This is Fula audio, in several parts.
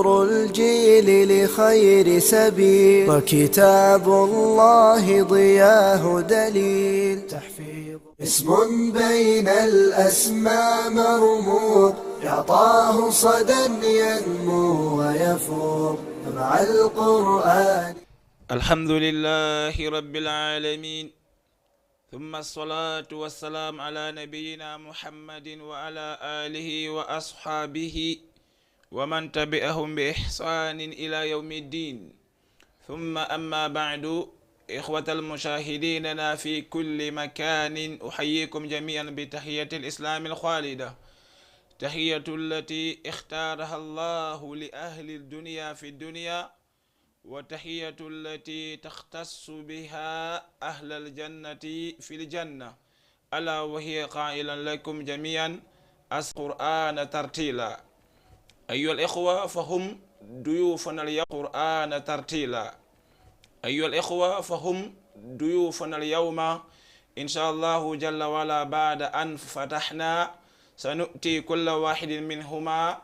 نور الجيل لخير سبيل وكتاب الله ضياه دليل تحفيظ اسم بين الأسماء مرموق يعطاه صدى ينمو ويفوق مع القرآن. الحمد لله رب العالمين، ثم الصلاة والسلام على نبينا محمد وعلى آله وأصحابه ومن تبعهم بإحسان إلى يوم الدين. ثم أما بعد، إخوة المشاهدين في كل مكان، أحييكم جميعا بتحية الإسلام الخالدة، تحية التي اختارها الله لأهل الدنيا في الدنيا، وتحية التي تختص بها أهل الجنة في الجنة، ألا وهي قائلا لكم جميعا القرآن ترتيلا. أيها الإخوة، فهم ضيوفنا اليوم القرآن ترتيلا. أيها الإخوة، فهم ضيوفنا اليوم إن شاء الله جل وعلا. بعد أن فتحنا سنؤتي كل واحد منهما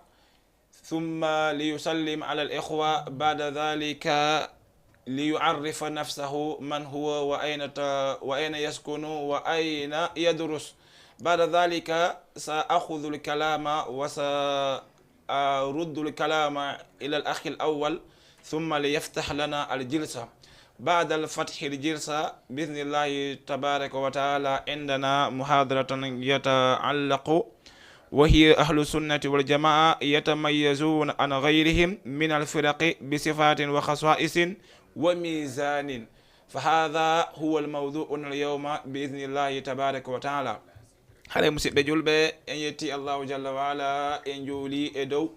ثم ليسلم على الإخوة، بعد ذلك ليعرف نفسه من هو وأين يسكن وأين يدرس. بعد ذلك سأخذ الكلام وسأرد الكلام إلى الأخ الأول ثم ليفتح لنا الجلسة. بعد الفتح الجلسة بإذن الله تبارك وتعالى عندنا محاضرة يتعلق وهي أهل السنة والجماعة يتميزون عن غيرهم من الفرق بصفات وخصائص وميزان، فهذا هو الموضوع اليوم بإذن الله تبارك وتعالى. هذا مسيب جلبة إن يتي الله جل وعلا إن جولي إدو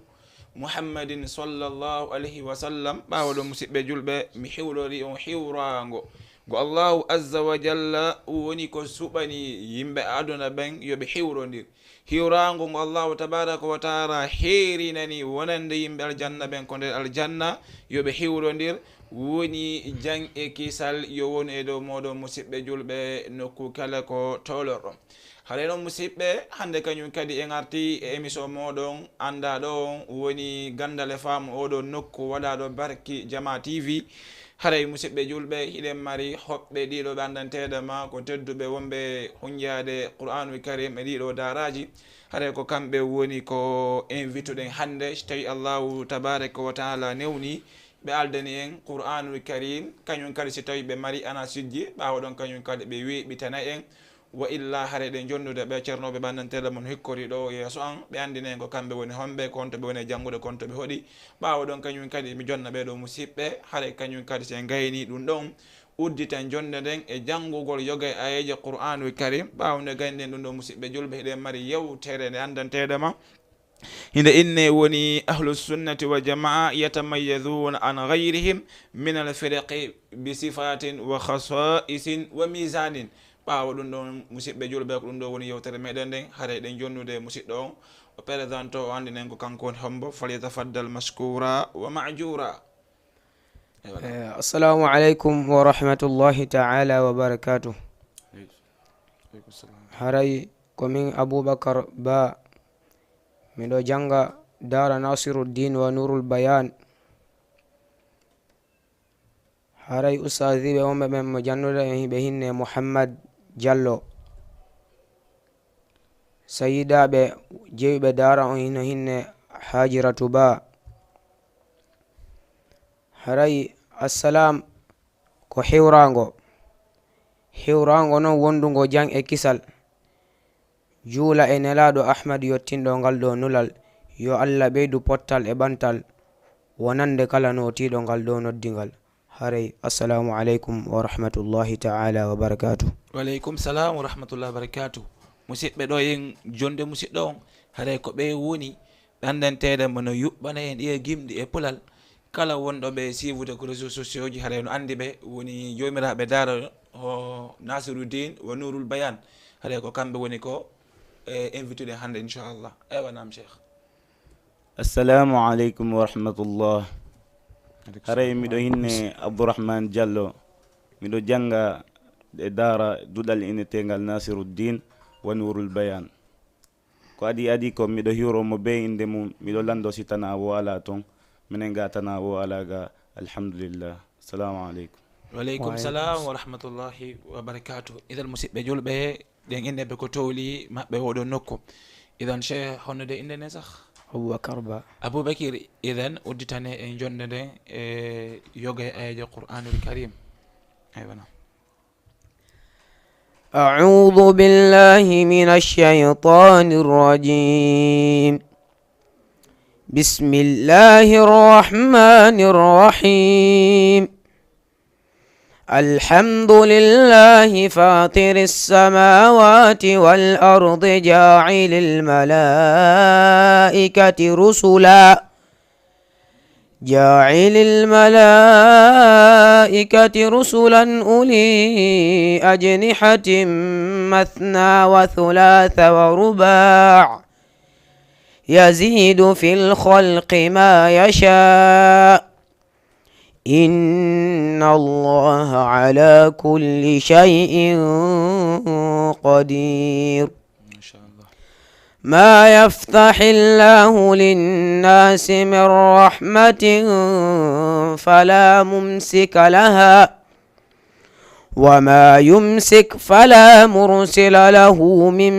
محمد صلى الله عليه وسلم باولو مسيب جلبة محيولوري حيورانغو go Allahu azza wa jalla woni ko suɓani yimɓe aduna ɓen yoɓe hiwrondir. Hiwrango ngo Allahu tabaraka wa taala heerinani wonande yimɓe aljanna ɓen ko nder aljanna yoɓe hiwrondir, woni jang e kisal yo woni e dow moɗon musidɓe julɓe nokku kala ko tolorɗon. haɗa noon musidɓe, hande kañum kadi en arti e émission moɗon andaɗo on woni gandal e faamu oɗo nokku waɗaɗo Barki Jama TV. haray musidɓe julɓe, hiɗen mari hoɓɓe ɗiɗo ɓe andanteɗama ko tedduɓe wonɓe huñjade Qur'anul Karim e ɗiɗo daraji. haray ko kamɓe woni ko invite ɗen hande, so tawi Allahu tabaraka wa taala newni ɓe aldani en Qur'anul Karim. kañum kadi si tawi ɓe mari ana sijji ɓawa ɗon kañum kadi ɓe weeɓitana en, wa illa haare ɗe jonnude ɓe ceernoɓe ɓandanteɗe mon hikkori ɗo yeeso an ɓe andine ko kamɓe woni homɓe konto ɓe woni janngude konto ɓe hoɗi ɓawa ɗon kañum kadi mi jonna ɓeɗo musidɓe. haare kañum kadi sen gayni ɗum ɗon udditen jonde nden e janngugol yoga e ayeje Qur'anul Karim. ɓawde gaynden ɗum ɗo musidɓe julɓe, hiɗen mari yewtere nde andanteɗema hinde inne woni ahlu sunnati wa jamaa yatamayazuna an gayrihim min alfiraqi bi sifatin wa khasaisin wa misanin. ɓawa ɗum ɗon musidɓe julɓe ko ɗum ɗo woni yewtere meɗen nden. haare ɗen jonnude musidɗo on o présente o andinen ko kanko woni hombo, falyatafaddal mashkura wa majura. assalamu aleykum wa rahmatullahi taala wa barakatuh. haray komin Aboubacar Ba, miɗo janga dara Nasiruddin wa Nurul Bayan. haray ustadiɓe wonɓe ɓen mo jannude e ɓe hinne Muhammad Diallo. sayidaɓe jewɓe dara on hino hinne Hajiratu Ba. haray assalam ko hewrango noon wondugo jang e kisal. juula e nelaɗo Ahmad yottinɗo ngal ɗo nulal. yo Allah ɓeydu pottal e ɓantal wonande kala notiɗo ngal ɗo noddigal. haray assalamu aleykum wa rahmatullahi taala wa barakatuh. waleykum salam wa rahmatullahi wa barakatuh. musidɓe ɗo en jonde musidɗo on haray ko ɓe woni ɗandanteɗe mono yuɓɓana en ɗiye gimɗi e pulal. kala wonɗo ɓe sivude ko réseaux sociaux ji haray no andi ɓe woni jomiraɓe dara o Nasiruddin wa Nurul Bayan. haray ko kamɓe woni ko invité ɗen hande inchallah. ewa nam cheikh. assalamu aleykum wa rahmatullah. haray miɗo hinne Abdourahmane Diallo, miɗo janga e dara duɗal inetegal Nasiruddin wa Nurul Bayan. ko adi ko miɗo hiwromo be inde mum, miɗo lando sitana abo ala ton, minen gatana wo alaga alhamdulillah. Assalamu alaikum. Waleykum salam wa rahmatullahi wa barakatuh. Idan musidɓe julɓe ɗen inde ɓe ko towli maɓɓe oɗo nokku. Idan cheikh honno de inde ne sah Abubakar Ba. Aboubakir. Idan udditane en jonde nden e yoga e ayaji Qur'anul Karim. Aywana. أعوذ بالله من الشيطان الرجيم. بسم الله الرحمن الرحيم. الحمد لله فاطر السماوات والأرض جاعل الملائكة رسلا أولي أجنحة مثنى وثلاث ورباع يزيد في الخلق ما يشاء إن الله على كل شيء قدير. ما شاء الله. ما يفتح الله للناس من رحمة فلا ممسك لها وما يمسك فلا مرسل له من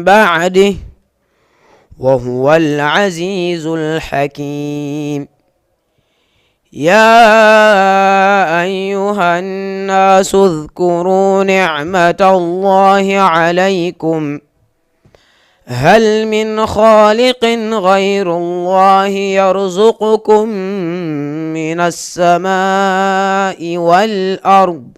بعده وهو العزيز الحكيم. يا أيها الناس اذكروا نعمة الله عليكم هل من خالق غير الله يرزقكم من السماء والأرض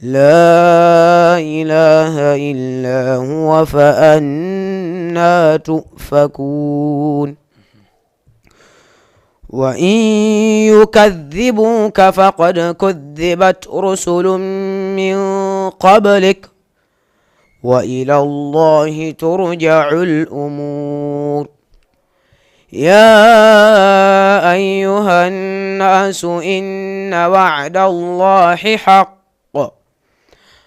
لا إله إلا هو فأنا تؤفكون. وإن يكذبوك فقد كذبت رسل من قبلك وإلى الله ترجع الأمور. يا أيها الناس إن وعد الله حق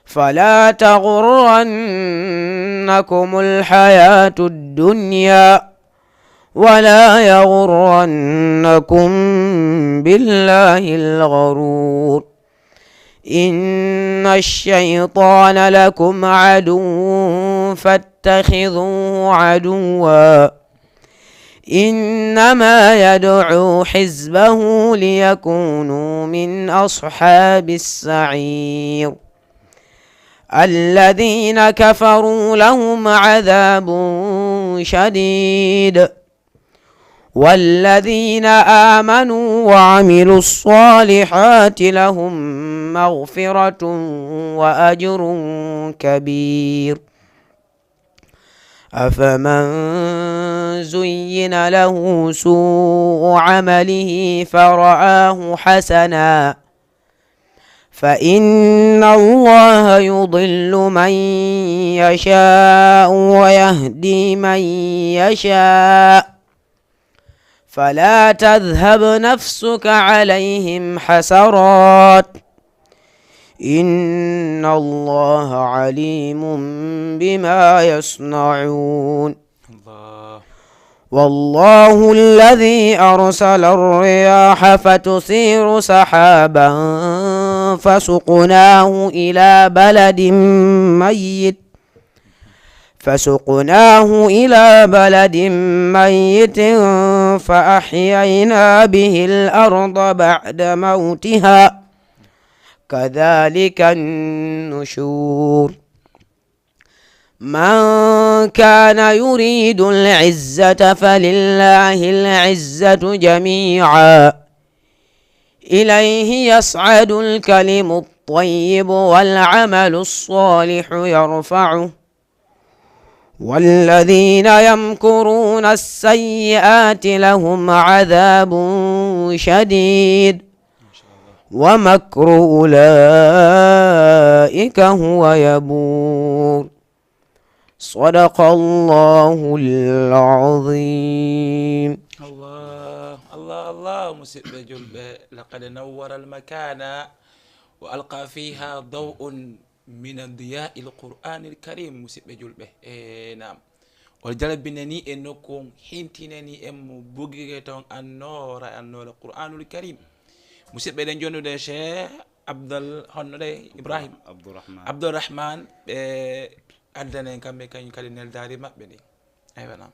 فلا تغرنكم الحياة الدنيا ولا يغرنكم بالله الغرور. إن الشيطان لكم عدو فاتخذوه عدوا إنما يدعو حزبه ليكونوا من أصحاب السعير. الذين كفروا لهم عذاب شديد والذين آمنوا وعملوا الصالحات لهم مغفرة وأجر كبير. أفمن زين له سوء عمله فرآه حسنا فإن الله يضل من يشاء ويهدي من يشاء فلا تذهب نفسك عليهم حسرات إن الله عليم بما يصنعون. والله الذي أرسل الرياح فتثير سحابا فسقناه إلى بلد ميت فأحيينا به الأرض بعد موتها كذلك النشور. من كان يريد العزة فلله العزة جميعا إليه يصعد الكلم الطيب والعمل الصالح يرفعه والذين يمكرون السيئات لهم عذاب شديد ومكر أولئك هو يبور. صدق الله العظيم. الله الله الله. مسئب جلبة لقد نور المكان وألقى فيها ضوء من ضياء القرآن الكريم. مسئب جلبة نعم o jalbinani e nokku hintinani en mo bugige ton annora qur'anul karim musidɓe ɗen jonnude cheikh abdal honnoɗe ibrahim abdourahman ɓe addanen kamɓe kañum kadi neldari maɓɓe ɗi aywa nam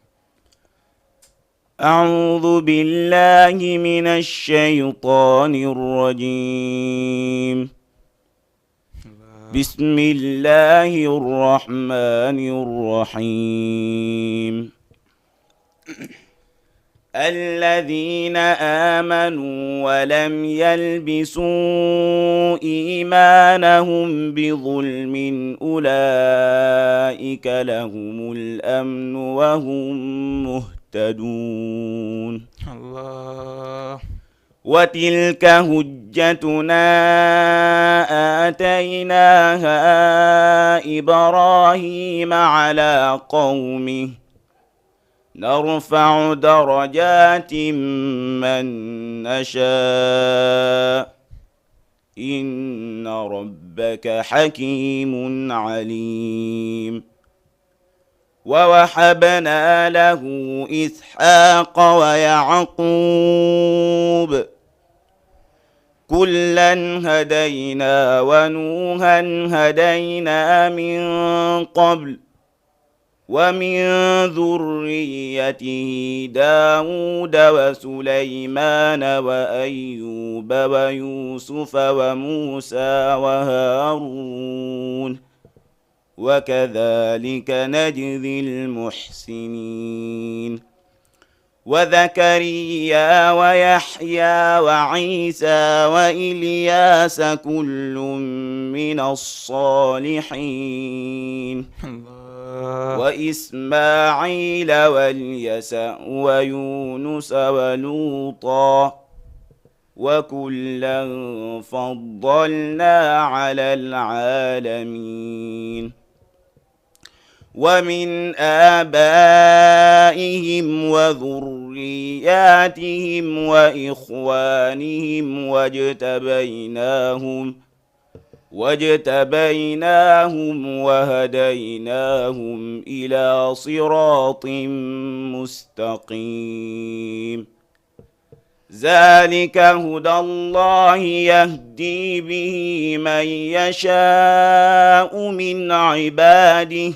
أعوذ بالله من الشيطان الرجيم بسم الله الرحمن الرحيم الذين آمنوا ولم يلبسوا إيمانهم بظلم أولئك لهم الأمن وهم مهتدون الله وتلك حجتنا آتيناها إبراهيم على قومه نرفع درجات من نشاء إن ربك حكيم عليم ووهبنا له إسحاق ويعقوب كلا هدينا ونوحا هدينا من قبل ومن ذريته داود وسليمان وأيوب ويوسف وموسى وهارون وكذلك نجزي المحسنين وزكريا ويحيى وعيسى وإلياس كل من الصالحين وإسماعيل واليسع ويونس ولوطا وكلا فضلنا على العالمين ومن آبائهم وذرياتهم وإخوانهم واجتبيناهم وهديناهم إلى صراط مستقيم ذلك هدى الله يهدي به من يشاء من عباده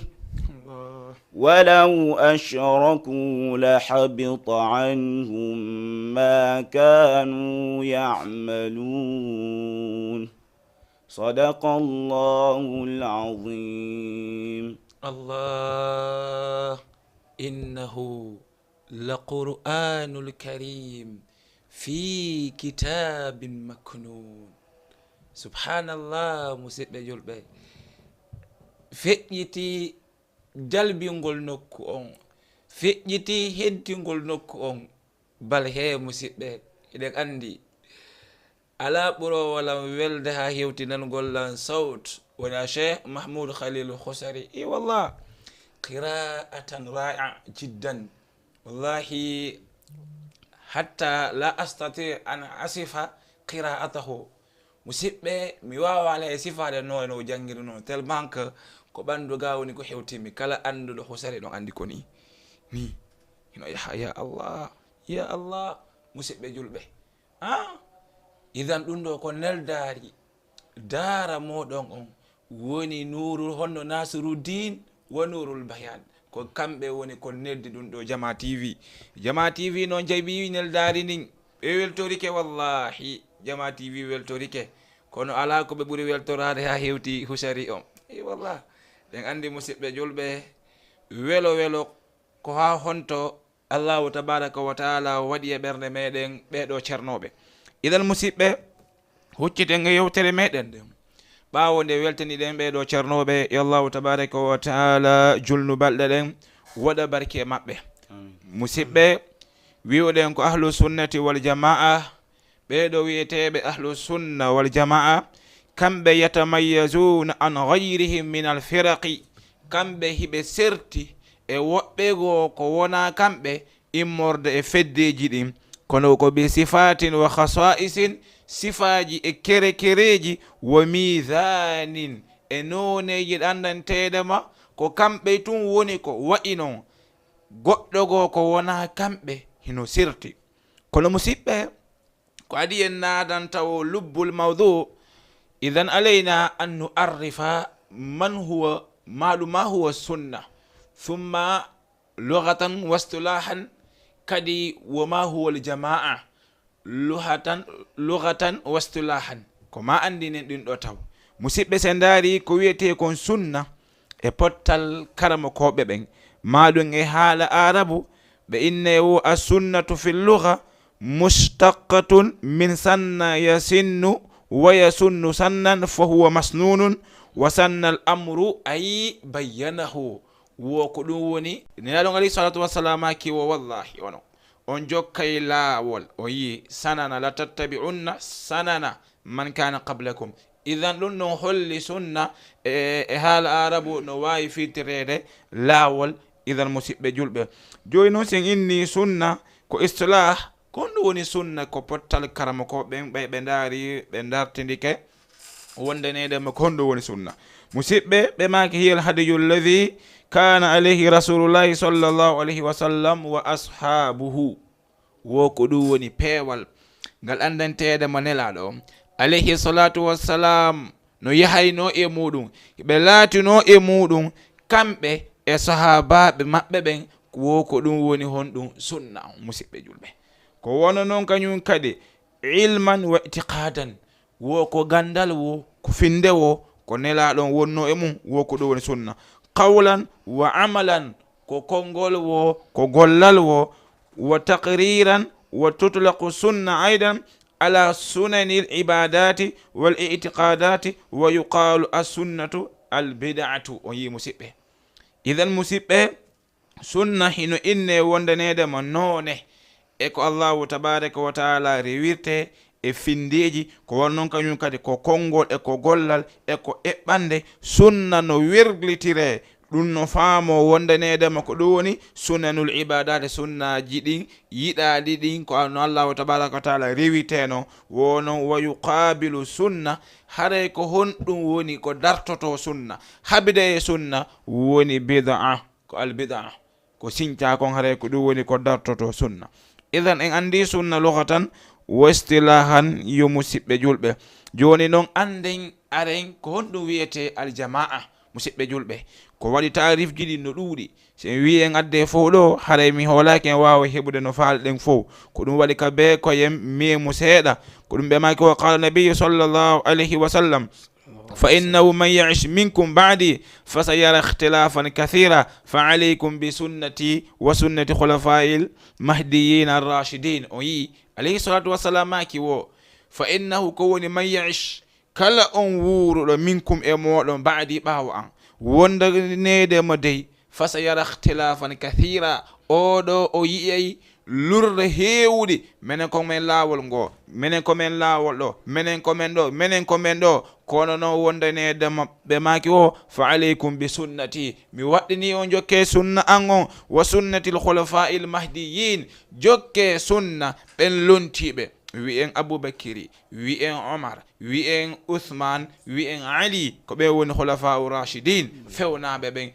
ولو أشركوا لحبط عنهم ما كانوا يعملون صدق الله العظيم الله إنه لقرآن الكريم في كتاب مكنون سبحان الله مسيب جلبي feƴƴiti jalbingol nokku on feƴƴiti hentingol nokku on bal he musidɓe eɗen andi ala ɓuro wala welde ha hewtinangol lan sawt wona cheikh mahmoud khalil khosari i wallah qira'atan ra'a jiddan wallahi hatta la astati an asifa qira'atahu musidɓe mi wawa ala e sifade no jangiri no tellement que ko ɓandu ga woni ko hewtimi kala anduɗo hosare ɗon andi ko ni hino yaha ya allah musidɓe julɓe idan ɗum ɗo ko neldari dara moɗon on woni nurul honno nasiruddin wa nurul bayan ko kamɓe woni ko neldi ɗum ɗo jama tv noon jaɓi neldari ndin ɓe weltorike wallahi jama tv weltorike kono ala ko ɓe ɓuuri weltorade ha hewti husari on wallah ɗen andi musidɓe julɓe welo ko ha honto allahu tabaraka wa taala waɗi e ɓernde meɗen ɓeɗo ceernoɓe idan musidɓe hucciten e yewtere meɗen ɗen ɓawo nde weltani ɗen ɓeɗo ceernoɓe yo allahu tabaraka wa taala julnu balɗe ɗen waɗa barke maɓɓe musidɓe wiwɗen ko ahlu sunnati wal jamaa ɓeɗo wiyeteɓe ahlu sunna wal jamaa kamɓe yatamayyazuna an gayrihim min alfiraqi kamɓe hiɓe serti e woɓɓe goo ko wona kamɓe immorde e feddeji ɗin kono ko bi sifatin wa khasa'isin sifaji e kerekereji wa mizanin e noneji ɗandanteɗema ko kamɓe tun woni ko wa'i non goɗɗo goo ko wona kamɓe hino sirti. kono musidɓe ko adi en naadantawo lubbul mawdu. idan alayna an nu'arrifa man huwa ma huwa sunna thumma lughatan wastulahan kadi wama huwa aljamaa lughatan wastulahan ko ma andinen ɗin ɗo taw. musidɓe sen daari ko wiyete kon sunna e pottal karama koɓe ɓen maɗum e haala arabu ɓe inne wo a sunnatu fi lugha mushtaqatun min sanna yasinnu wa yasunnu sannan fa huwa masnunun wa sanna al amru ay bayyanahu. wo ko ɗum woni nelaɗon alayhi salatu wassalam ki wo wallahi ono on jokkay laawol o yi sanana la tattabi'unna sanana man kana qablakum. idan ɗum non holli sunna e haala arabu no wawi fitirede laawol. idan musidɓe julɓe joni noon sen inni sunna ko istilah kon ɗum woni sunna ko pottal karama ko ɓen ɓe daari ɓe dartidike wondenedema kon ɗum woni sunna. musidɓe ɓe maki hiyal hadiyul ladhi kana alayhi rasulullahi sallallahu alayhi wa sallam wa ashabuhu. wo ko ɗum woni peewal ngal andantede mo nelaɗo alayhi salatu wassalam no yahayno e muɗum ɓe laatino e muɗum kamɓe e sahabaɓe maɓɓe ɓen. wo ko ɗum woni honɗum sunna. musidɓe julɓe ko wona noon kañum kadi ilman wa itiqadan. wo ko gandal wo ko finde wo ko nelaɗon wonno e mum. wo ko ɗum woni sunna. qawlan wa amalan ko konngol wo ko gollal wo. wa taqriran wa tutlaqu sunna aidan ala sunani al ibadati wal i'tiqadati wa yuqalu as-sunnatu al bid'atu. o yi musidɓe idan musidɓe sunna hino inne wondanede mo noone e ko allahu tabaraka wa taala rewirte e findeji ko wonnon kañum kadi ko konngol e ko gollal e ko eɓɓande. sunna no wirglitire ɗum no faamo wondanedema ko ɗum woni sunanul ibadate sunnaji ɗin yiɗaɗi ɗin ko no allahu tabaraka wa taala rewiteno wonon wa yuqabilu sunna haray ko honɗum woni ko dartoto sunna habide e sunna woni bid'a ko al bid'a ko siñta kon haray ko ɗum woni ko dartoto sunna. idan en andi sunna lughatan wa istilahan yo musidɓe julɓe. joni noon anden aren ko honɗum wiyete aljamaa. musidɓe julɓe ko waɗi tarif ji ɗi no ɗuuɗi sen wi en adde fof ɗo haray mi hoolaki en wawa heɓude no faalɗen fof ko ɗum waɗi ka be koyen miemu seeɗa ko ɗum ɓe maki wa qala nabiyu sallllahu alayhi wa sallam fa innahu man ya'ish minkum ba'di fasayara ikhtilafan kathira fa alaykum bi sunnati wa sunnati khulafa'il mahdiyyin ar-rashidin. o yi alayhi salatu wassalam maki wo fa innahu ko woni man ya'ish kala on wuuruɗo minkum e moɗon ba'di ɓaawo an wondanede mo dey fasayara ikhtilafan kathira. oɗo o yiyay lurde heewude minen komin laawol ngo minen komin laawol ɗo minen komin ɗo minen komin ɗo kono noon wondanedema ɓe maki o fa aleykum bi sunnati mi waɗɗini on jokke sunna an on wa sunnati l khulafa'il mahdiyin jokke sunna ɓen lontiɓe wi'en aboubacry wi'en omar wi'en uthman wi'en ali ko ɓe woni khulafa'u rashidin fewnaɓe ɓen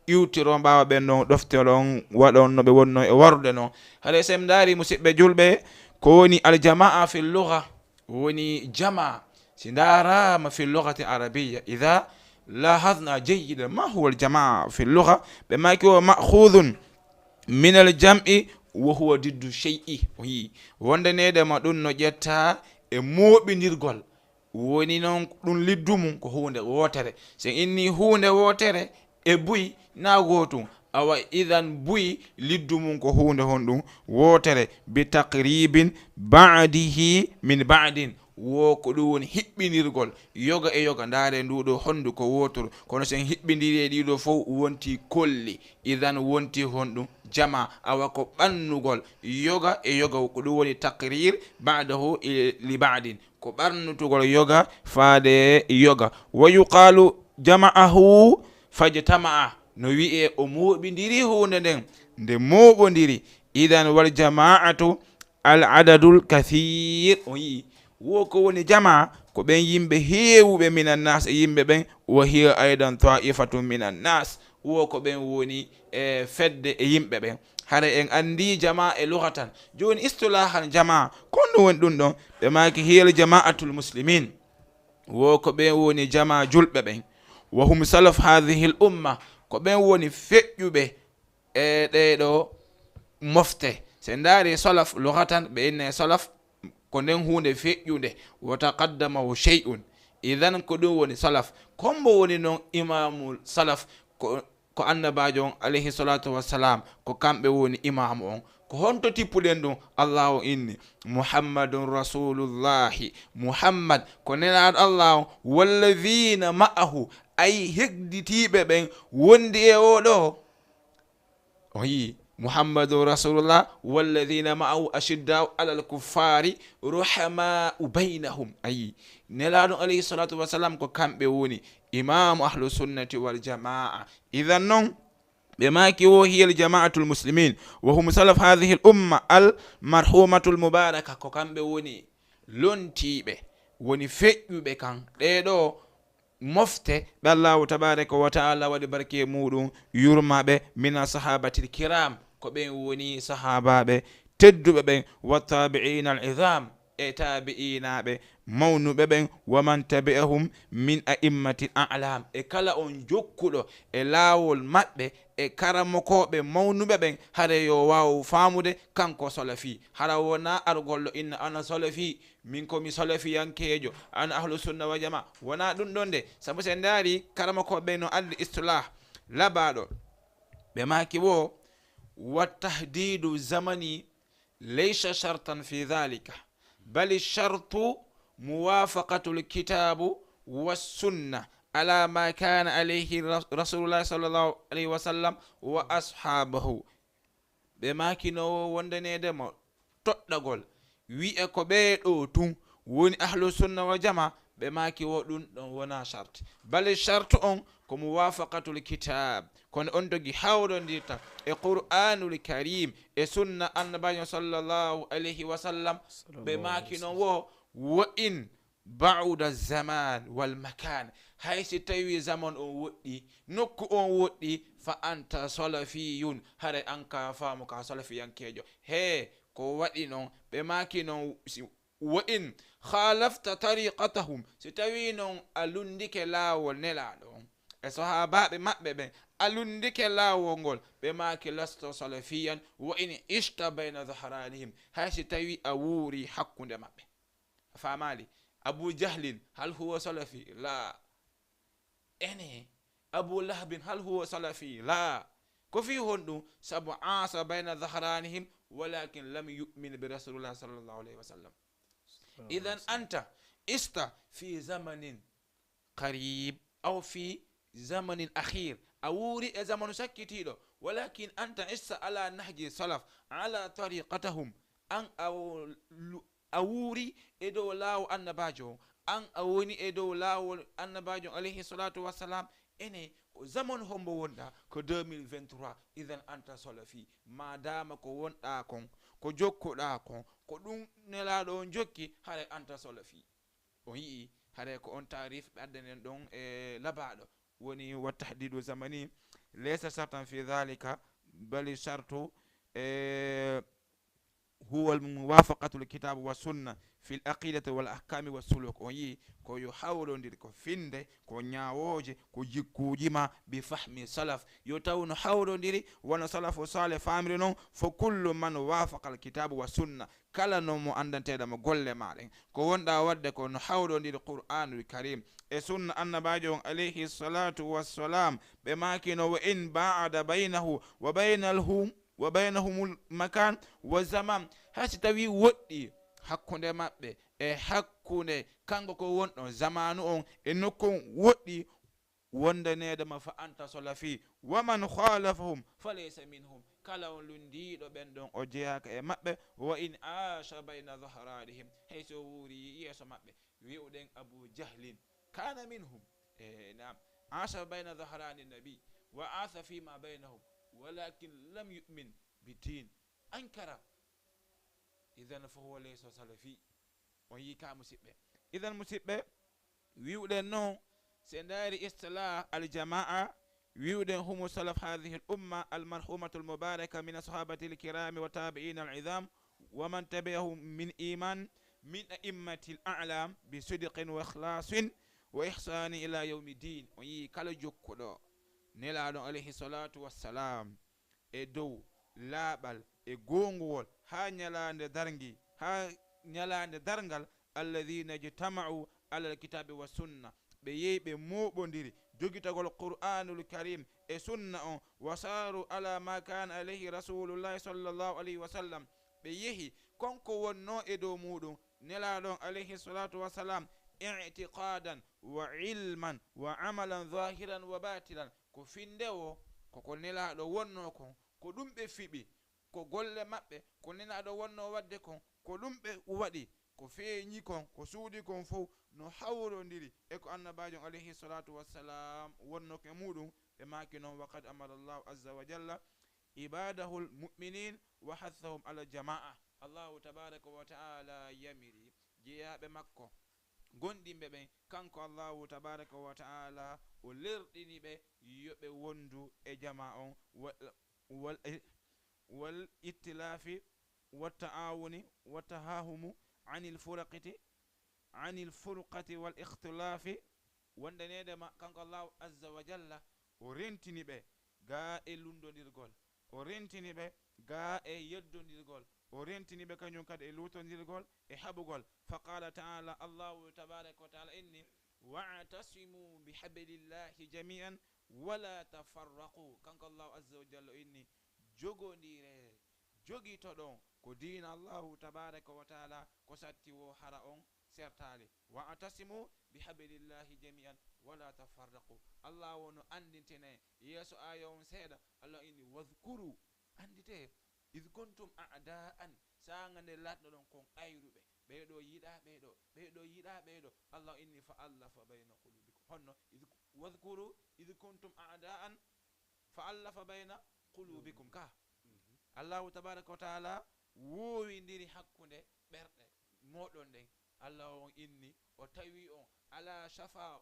iwtiro mbawa ɓen noon ɗofteɗon waɗon no ɓe wonno e warude noon. haɗa sem daari musidɓe julɓe ko woni aljamaa fi lugha woni jama si darama fi lughati arabiyya idha lahadna jayyida ma huwa aljamaa fi lugha ɓe maki o ma'khudun min aljam'i wa huwa diddu shay'i. o yi wondanedema ɗum no ƴetta e moɓidirgol woni noon ɗum liddumum ko hunde wotere. sen inni hunde wotere e buy na gotum awa idan buy liddumum ko hunde honɗum wotere bi taqribin ba'dihi min ba'din. wo ko ɗum woni hiɓɓinirgol yoga e yoga ndaare nduɗo hondu ko wotoro kono sen hiɓɓindiri ɗiɗo fof wonti kolli idan wonti honɗum jama awa ko ɓannugol yoga e yoga ko ɗum woni taqrir ba'dahu li ba'din ko ɓarnutugol yoga faade yoga. wa yuqalu jama'ahu fajtama'a no wi'e o moɓidiri hunde nden nde moɓodiri idan wal jama'atu al adadul kathir. o yi wo ko woni jama ko ɓen yimɓe heewuɓe minan nas e yimɓe ɓen wa hiya aidan ta'ifatun minan nas. wo ko ɓen woni e fedde e yimɓe ɓen. hara en andi jama e luha tan. joni istilahan jama konno woni ɗum ɗon ɓe maki hiyal jama'atul muslimin wo ko ɓen woni jama julɓe ɓen. wa hum salaf hadhihi l umma ko ɓen woni feƴƴuɓe e ɗeɗo mofte. se ndaari salaf luhatan ɓe inne salaf ko nden hunde feƴƴude. wa taqaddamahu shay'un, idan ko ɗum woni salaf. kombo woni noon imamul salaf ko annabajo on alayhi salatu wassalam, ko kamɓe woni imamu on. ko honto tippuɗen ɗum? allahu inni muhammadun rasulullahi, muhammad ko nenaɗo allah on, walladina ma'ahu, ay hegditiɓe ɓen wondi e oɗo. o yi muhammadun rasulullah walladina ma'ahu ashiddau alal kuffari ruhamau bainahum. ayi nelaɗon alayhi salatu wassalam ko kamɓe woni imamu ahlu sunnati wal jamaa. idan noon ɓe maki wo hiyal jama'atul muslimin wa hum salaf hadhihi l umma al marhumatul mubaraka, ko kamɓe woni lontiɓe woni feƴƴuɓe kan ɗeɗo mofte ɓe allahu tabaraka wa taala waɗi barke muɗum yurmaɓe mina sahabatil kiram, ko ɓen woni sahabaɓe tedduɓe ɓen, wa tabi'ina al idham, e tabi'inaɓe mawnuɓe ɓen, wa man tabi'ahum min a'immatil a'lam, e kala on jokkuɗo e laawol maɓɓe e karamokoɓe mawnuɓe ɓen, hare yo waw famude kanko salafi. hara wona argollo inna ana salafi, min komi salafiyankejo, ana ahlu sunna wa jama, wona ɗum ɗon de. sabu se ndaari karamokoɓe ɓen no andi istilah labaɗo ɓe maki wo والتحديد زمني ليس شرطا في ذلك، بل الشرط موافقة الكتاب والسنة على ما كان عليه رسول الله صلى الله عليه وسلم وأصحابه. بما كانوا وندني دم تطلقول وي أكبر تون وني أهل السنة والجماعة بما كيودون ونا شرط، بل الشرط كموافقة الكتاب، كون أنتجي حاولون ديتا القرآن الكريم السنة النبي صلى الله عليه وسلم بما كانوا وإن بعد الزمان والمكان، حيث تيوي زمن ودي نكو ودي فأنت سلفي، هذا أنك فامك سلفي أنكيجو هي كوادينو بما كانوا. وإن خالفت طريقتهم ستوينون ألندك لاول نلالون الصحابة بمأبب ألندك لاول بما كلست صلفيا، وإن اشت بين ظهرانهم هاي ستوي أوري حق دمأب. فمالي أبو جهل هل هو صلفي؟ لا. إني أبو لهب هل هو صلفي؟ لا. كفي هندو سبع عاص بين ظهرانهم ولكن لم يؤمن برسول الله صلى الله عليه وسلم. إذن أنت است في زمن قريب أو في زمن أخير أوري زمن سكتيلو، ولكن أنت است على نهج السلف على طريقتهم، أن أوري إدو لاو أنباجو، أن أوني إدو لاو أنباجو عليه الصلاة والسلام. إني زمن هم بوندا كو 2023. إذن أنت سلفي ما دام كو وندا كون ko jokkoɗa kon ko ɗum nelaɗo on jokki, hare anta solafi. o yii hare ko on tarif ɓe addanen ɗon e labaɗo woni wa tahdidu zamani laysa shartan fi dhalika, bal shartu huwa almuwafaqatu lkitabu wa sunna fi l aqidati wal ahkami wa suluk. o yii ko yo hawrondir ko finde ko ñawoje ko jikkujima bi fahmi salaf, yo taw no hawrondiri wona salafu salih famiri noon. fo kullu man wafaqa alkitabu wa sunna, kala no mo andanteɗa mo golle maɗen ko wonɗa wadde ko no hawrondiri qur'anul karim e sunna annabajo on alayhi salatu wassalam. ɓe makino wa in ba'ada baynahu wa baynahum makan wa zaman, hasi tawi woɗɗi hakkunde maɓɓe e hakkunde kanko ko wonɗon zamanu on e nokkon woɗɗi wondanedema fa anta salafi, waman khalafahum falaysa minhum, kala on lundiɗo ɓen ɗon o jeyaka e maɓɓe. wa in asha bayna dhahranihim, hayso wuri yeeso maɓɓe. wi'uɗen abu jahlin kana minhum, nam asha bayna dhahrani nabi wa atha fima baynahum walakin lam yu'min bidin ankara, idan fa huwa laysa salafi. on yi ka musidɓe. idan musidɓe wi'uɗen noon se ndaari istilah aljamaa ويودن هم سلف هذه الأمة المرحومة المباركة من الصحابة الكرام وتابعين العظام ومن تبعهم من إيمان من أئمة الأعلام بصدق وإخلاص وإحسان إلى يوم الدين وي كلا جوكو نلا عليه الصلاة والسلام إدو لابل إغونغول ها نيلاند درنجي ها نيلاند درنجال الذين اجتمعوا على الكتاب والسنة بيبي موبونديري جوغيتاغول القرآن الكريم e sunna on wasaru ala ma kana alayhi rasulullahi sallallahu alayhi wa sallam ɓe yehi konko wonno e dow muɗum nelaɗon alayhi salatu wasalam i'tiqadan wa ilman wa amalan zahiran wa batilan ko findewo koko nelaɗo wonno kon ko ɗum ɓe fiɓi ko golle maɓɓe ko nelaɗo wonno wadde kon ko ɗum ɓe waɗi ko feeñi kon ko suudi kon fof no hawrondiri e ko annabajo alayhi salatu wassalam wonno ke muɗum ɓe maki noon wa qad amara allahu azza wa jalla ibadahu lmuminin wa hathahum ala jamaa allahu tabaraka wa taala yamiri jeeyaɓe makko gonɗinɓe ɓen kanko allahu tabaraka wa taala o lerɗini ɓe yoɓe wondu e jama on wal ittilafi wa ta'awuni wa tahahumu anil furqati wal ikhtilafi wondanedema kanko allahu azza wa jalla o rentini ɓe ga e lundodirgol o rentini ɓe ga e yeddodirgol o rentini ɓe kañum kadi e lutodirgol e haɓugol fa qala taala allahu tabaraka wa taala inni wa'tasimu bihablillahi jami'an wala tafarraqu kanko allahu azza wa jalla inni jogodire jogitoɗon ko diina allahu tabaraka wa taala ko satti wo hara on sertali wa'tasimu bihablillahi jami'an wala tafarraqu allah wono andintene yeso aya on seeɗa allah inni wadhkuru andite id kuntum a'da'an sanga nde latɗo ɗon kon ayruɓe ɓeɗo yiɗa ɓeɗo yiɗa ɓeɗo allah inni fa allafa bayna qulubikum honno wadhkuru id kuntum a'da'an fa allafa bayna qulubikum ka allahu tabaraka wa taala wowidiri hakkude ɓerɗe moɗon ɗen allah on inni o tawi on ala shafa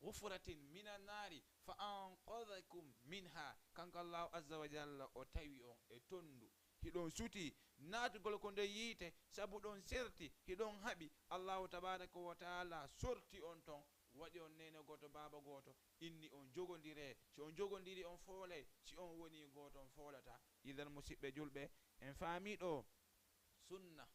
ghufratin minan nari fa anqadhakum minha kanko allahu azza wa jalla o tawi on e tondu hiɗon suti natugol ko nde yiite sabu ɗon serti hiɗon haɓi allahu tabaraka wa taala sorti on ton waɗi on nene goto baba goto inni on jogodire si on jogodiri on foolay si on woni goto on foolata idan musidɓe julɓe en faami ɗo sunna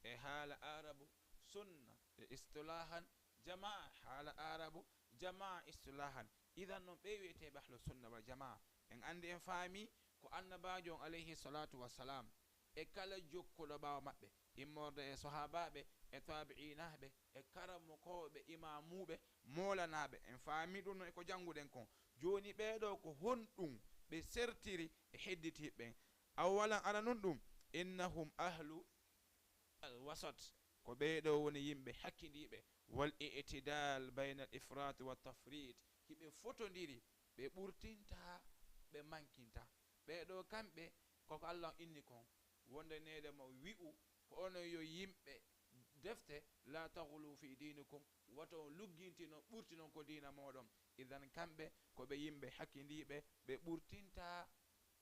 e haala arabu sunna e istilahan jamaa haala arabu jamaa istilahan idan noon ɓe wiyeteɓe ahlu sunna wal jamaa en andi en faami ko annabajo on alayhi salatu wassalam e kala jokkuɗo ɓawa maɓɓe immorde e sahabaɓe e tabi'inaɓe e karamo koɓe imamuɓe molanaɓe en faami ɗum no e ko jannguɗen kon joni ɓeɗo ko honɗum ɓe sertiri e hedditiɓɓen awalan ara nun ɗum innahum ahlu alwasat ko ɓeɗo woni yimɓe hakkidiɓe wal i'tidal bayna al ifrat wa tafrit hiɓe fotodiri ɓe ɓurtinta ɓe mankinta ɓeɗo kamɓe koko allah inni kon wonde nede mo wi'u ko onon yo yimɓe defte la taghlu fi dinikum wato lugginti non ɓurti non ko dina moɗon idan kamɓe koɓe yimɓe hakkidiɓe ɓe ɓurtinta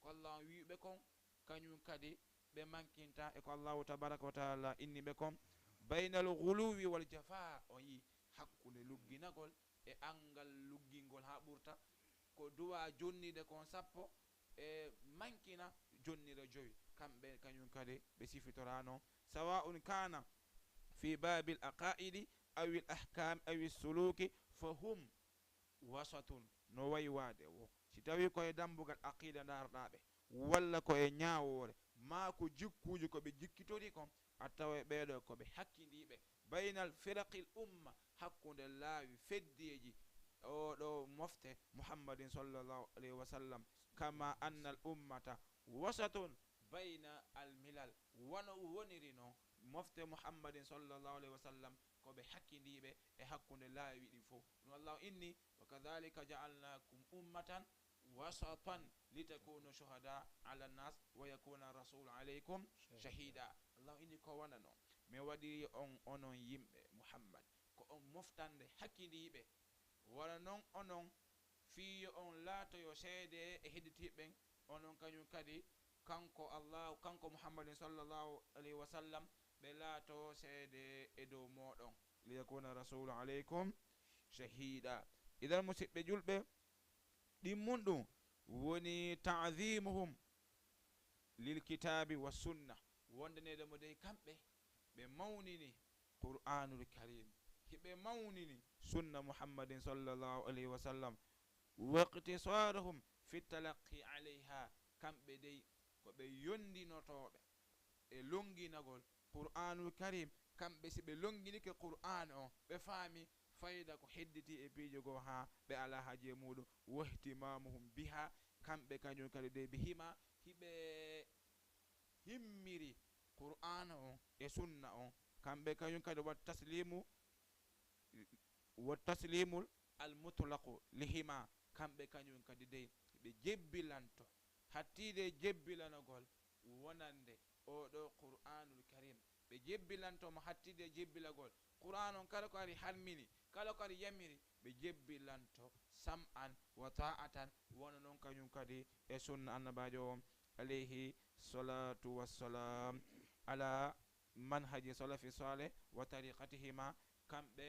ko allah wiɓe kon kañum kadi ɓe mankinta e ko allahu tabaraka wa taala inni ɓe kon baynal ghuluwi wal jafa on yi hakkude lugginagol e angal luggingol ha ɓurta ko duwa jonnide kon sappo e mankina jonnire joyi kamɓe kañum kadi ɓe sifitorano sawa'un kana fi babil aqaidi aw al ahkam aw al suluki fa hum wasatun no wayi wade wo si tawi koye dambugal aqida darɗaɓe walla koye ñawore ma ko jikkuji koɓe jikkitori kon a tawa ɓeɗo koɓe hakkidiɓe baynal firaqil umma hakkude laawi feddeji oɗo mofte muhammadin sallallahu alayhi wa sallam kama anna al ummata wasatun bayna al milal wono woniri noon mofte muhammadin sallallahu alayhi wa sallam koɓe hakkidiɓe e hakkude laawi ɗi fof no allah inni wa kadhalika ja'alnakum ummatan wasatan litakunu shuhada ala nnas wa yakuna rasulu alaykum shahida allah inni ko wona noon mi waɗiri on onon yimɓe muhammad ko on moftande hakkidiɓe wala noon onon fiyo on laatoyo seede e hedditiɓɓen onon kañum kadi kanko allah kanko muhammadin sallllahu alayhi wa sallam ɓe laato seede e dow moɗon liyakuna rasulu aleykum shahida. idan musidɓe julɓe ɗimmun ɗum woni ta'zimuhum lil kitabi wa sunna wondanede mo dey kamɓe ɓe mawnini qur'anul karim hiɓe mawnini sunna muhammadin sallllahu alayhi wa sallam wa iqtisaruhum fi talaqqi alayha kamɓe dey ko ɓe yondinotoɓe e longinagol qur'anul karim kamɓe si ɓe longinike qur'an o ɓe faami fayda ko hedditi e piijo goo ha ɓe ala haji e muɗum wahtimamuhum biha kamɓe kañum kadi de ɓe hima hiɓe himmiri qur'ana on e sunna on kamɓe kañum kadi wa taslimul al mutlaqu lihima kamɓe kañum kadi dey ɓe jebbilanto hattide jebbilanagol wonande oɗo qur'anul karim ɓe jebbilantomo hattide jebbilagol qur'an on kala ko ari halmini kala ko ari yamiri ɓe jebbilanto sam'an wa ta'atan wona noon kañum kadi e sunna annabajo on alayhi salatu wassalam ala manhaji salafi saleh wa tariqatihima kamɓe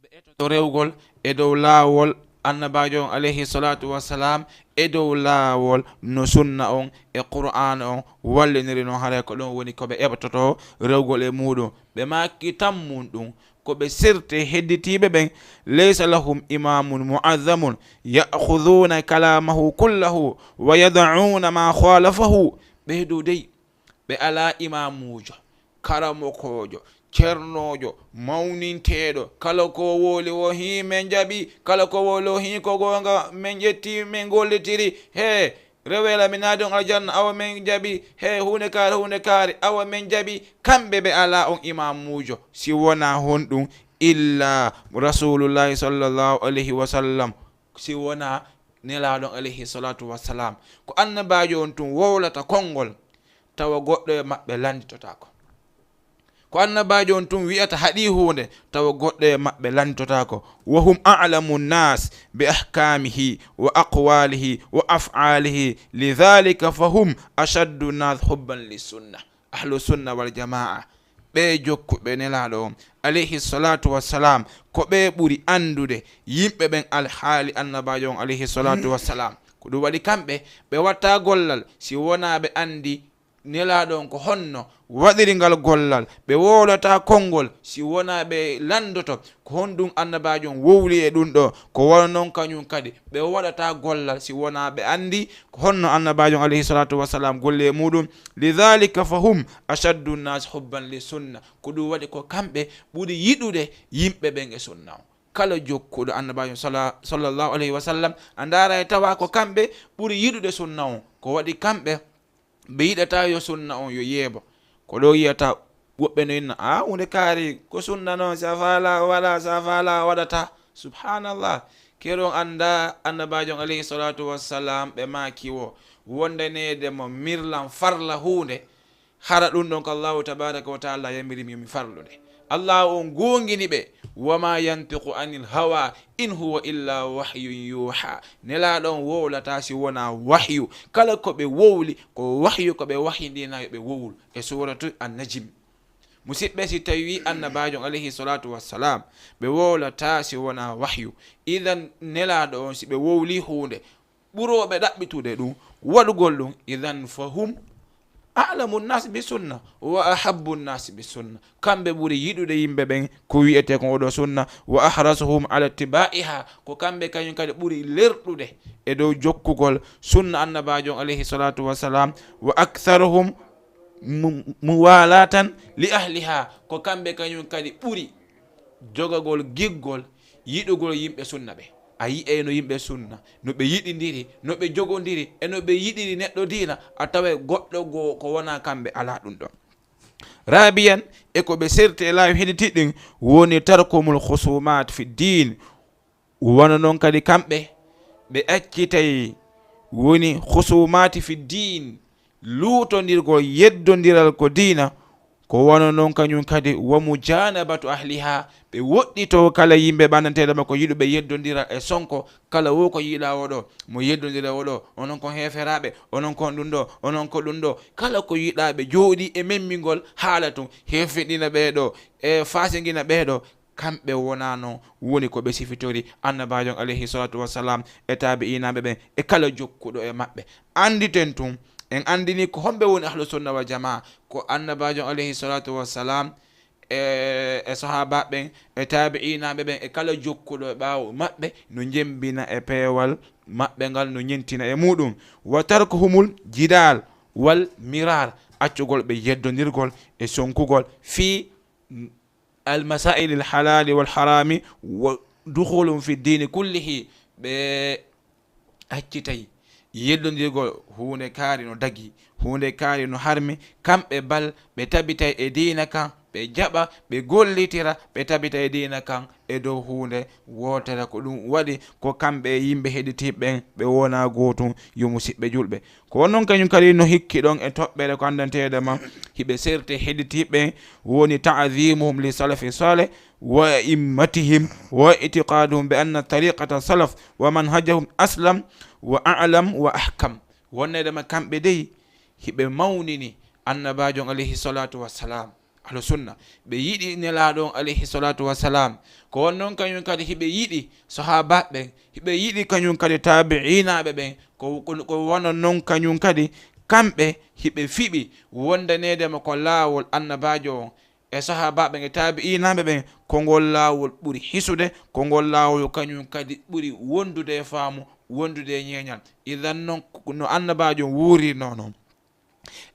ɓe etoto rewgol e dow laawol annabajo on alayhi salatu wassalam e dow laawol no sunna on e qur'an on walliniri noon haray ko ɗon woni koɓe eɓtoto rewgol e muɗum ɓe makki tammum ɗum koɓe sirte hedditiɓe ɓen laysa lahum imamun mu'azzamun ya'khuduna kalamahu kullahu wa yad'una ma khalafahu ɓeydo dey ɓe ala imamujo karamokojo ceernojo mawninteɗo kala ko woli o hi men jaɓi kala ko woli o hi ko gonga men ƴetti men gollitiri he rewela mi naadi on aljanna awa men jaɓi he hunde kaari awa men jaɓi kamɓe ɓe ala on imamujo si wona honɗum illa rasulullahi sallllahu alayhi wa sallam si wona nelaɗon alayhi salatu wassalam ko annabajo on tun wowlata konngol tawa goɗɗo e maɓɓe landitotako ko annabajo on tun wi'ata haɗi hunde tawa goɗɗo e maɓɓe landitotako wa hum a'lamu nnas bi ahkamihi wa aqwalihi wa af'alihi lidhalika fahum ashaddu nnas hubban lissunna ahlu sunna wal jamaa ɓe jokkuɓe nelaɗo on alayhi salatu wassalam ko ɓe ɓuri andude yimɓe ɓen alhaali annabajo on alayhi salatu wassalam ko ɗum waɗi kamɓe ɓe watta gollal si wona ɓe andi nelaɗon ko honno waɗiri ngal gollal ɓe wowlata konngol si wona ɓe landoto ko honɗum annabajo wowli e ɗum ɗo ko wona noon kañum kadi ɓe waɗata gollal si wona ɓe andi ko honno annabajo alayhi salatu wassalam golle e muɗum lidhalika fahum ashaddu nnas hubban li sunna ko ɗum waɗi ko kamɓe ɓuri yiɗude yimɓe ɓen e sunna o kala jokkuɗo annabajo sallllahu alayhi wa sallam a ndara e tawa ko kamɓe ɓuri yiɗude sunna o ko waɗi kamɓe ɓe yiɗata yo sunna on yo yeebo ko ɗo yiyata woɓɓe no inna hunde kaari ko sunna noon sa faala waɗa sa faala waɗata subhanallah keron anda annabajo alayhi salatu wassalam ɓe maki o wondanede mo mirlan farla hunde hara ɗum ɗon ko allahu tabaraka wa taala yamirimi yomi farlude allah on gongini ɓe wama yantiqu anil hawa in huwa illa wahyun yuha nelaɗon wowlata si wona wahyu kala ko ɓe wowli ko wahyu ko ɓe wahyidina yoɓe wowlu e suratu annajim musidɓe si tawi annabajo alayhi salatu wassalam ɓe wowlata si wona wahyu idan nelaɗo on si ɓe wowli hunde ɓuroɓe ɗaɓɓitude ɗum waɗugol ɗum idan fahum a'lamu nnas bi sunna wa ahabbu nnas bi sunna kamɓe ɓuri yiɗude yimɓe ɓen ko wiyete ko oɗo sunna wa ahrasuhum ala tibaiha ko kamɓe kañum kadi ɓuri lerɗude e dow jokkugol sunna annabajo alayhi salatu wassalam wa aktharuhum muwalatan li ahliha ko kamɓe kañum kadi ɓuri jogagol giggol yiɗugol yimɓe sunna ɓe a yi'e no yimɓe sunna no ɓe yiɗidiri no ɓe jogodiri e no ɓe yiɗiri neɗɗo dina a tawa goɗɗo goo ko wona kamɓe ala ɗum ɗon rabiyan e ko ɓe serti e laawi heɗitiɗɗin woni tarkumul husumat fi din wona noon kadi kamɓe ɓe accitay woni husumati fi din luutodirgol yeddodiral ko dina ko wono noon kañum kadi wa mujanabatu ahliha ɓe woɗɗito kala yimɓe ɓandanteɗo makko yiɗuɓe yeddodira e sonko kala wo ko yiiɗa oɗo mo yeddodira oɗo onon kon heferaɓe onon kon ɗum ɗo onon ko ɗum ɗo kala ko yiɗaɓe jooɗi e memmingol haala tun hefeɗina ɓeeɗo e fasiguina ɓeeɗo kamɓe wonano woni ko ɓe sifitori annabajon alayhi salatu wassalam e taabi inaɓe ɓen e kala jokkuɗo e maɓɓe. Anditen tun en andini ko homɓe woni ahlu sunna wal jamaa ko annabajon alayhi salatu wassalam e sahaba ɓen e taabi inaɓe ɓen e kala jokkuɗo e ɓaawo maɓɓe no jembina e peewal maɓɓe ngal no ñentina e muɗum. Wa tarkuhumul jidal wal mirar accugol ɓe yeddodirgol e sonkugol fi المسائل الحلال والحرام ودخول في الدين كله بأكتي يدنديغول هونde kaari no dagi hunde kaari no harmi kamɓe bal ɓe tabita e diina kan ɓe jaɓa ɓe gollitira ɓe tabita e diina kan e dow hunde wotere ko ɗum waɗi ko kamɓe yimɓe heɗitiɓɓen ɓe wona gotum yo musidɓe julɓe ko wonnon kañum kadi no hikki ɗon e toɓɓere ko andanteɗe ma hiɓe serte heɗitiɓɓen woni ta'zimuhum li salafi salih wa immatihim wa itiqaduhum bi anna tariqata salaf wa manhajahum aslam wa a'lam wa ahkam wonnede ma kamɓe dey hiɓe mawnini annabajon alayhi salatu wassalam ahlu sunna ɓe yiɗi nelaɗon alayhi salatu wassalam ko wonnon kañum kadi hiɓe yiɗi sahaba ɓen hiɓe yiɗi kañum kadi tabi'inaɓe ɓen ko wona non kañum kadi kamɓe hiɓe fiɓi wondanedema ko laawol annabajo on e sahaba ɓen e tabi'inaɓe ɓen ko ngol laawol ɓuri hisude ko ngol laawol kañum kadi ɓuri wondude e faamu wondude e ñeeñal idan noon no annabajo wuuri noon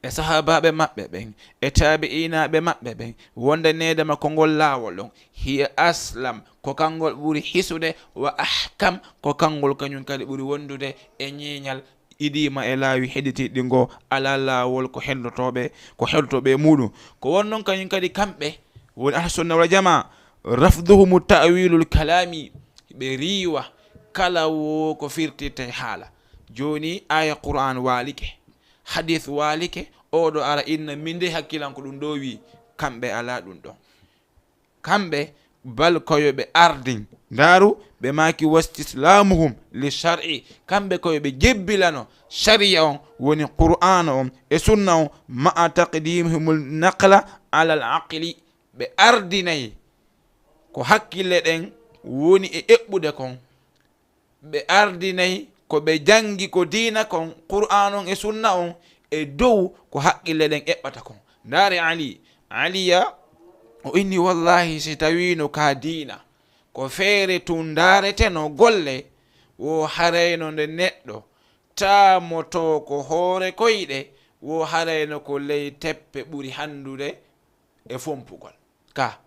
e sahabaɓe maɓɓe ɓen e tabi'inaɓe maɓɓe ɓen wondanedema ko ngol laawol ɗon hiya aslam ko kangol ɓuri hisude wa ahkam ko kangol kañum kadi ɓuri wondude e ñeeñal idima e laawi heɗitiɗɗi ngo ala laawol ko heltotoɓe muɗum ko wonnon kañum kadi kamɓe woni ahlu sunna wal jamaa rafduhumu ta'wilul kalami ɓe riiwa kala wo ko firtirte haala joni aya qur'an walike hadith walike oɗo ara inna min de hakkilan ko ɗum ɗo wi kamɓe ala ɗum ɗon kamɓe bal koyoɓe ardin daru ɓe maki wastislamuhum li shar'i kamɓe koyoɓe jebbilano sharia on woni qur'ana on e sunna on ma'a taqdimihumul naqla ala al aqli ɓe ardinayi ko hakkille ɗen woni e eɓɓude kon ɓe ardinayi ko ɓe jangi ko diina kon qur'an on e sunna on e dow ko haqqille ɗen eɓɓata kon ndaare aliya o inni wallahi si tawino ka diina ko feere tun ndareteno golle wo harayno nde neɗɗo tamoto ko hoore koyɗe wo harayno ko ley teppe ɓuri handude e fompugol ka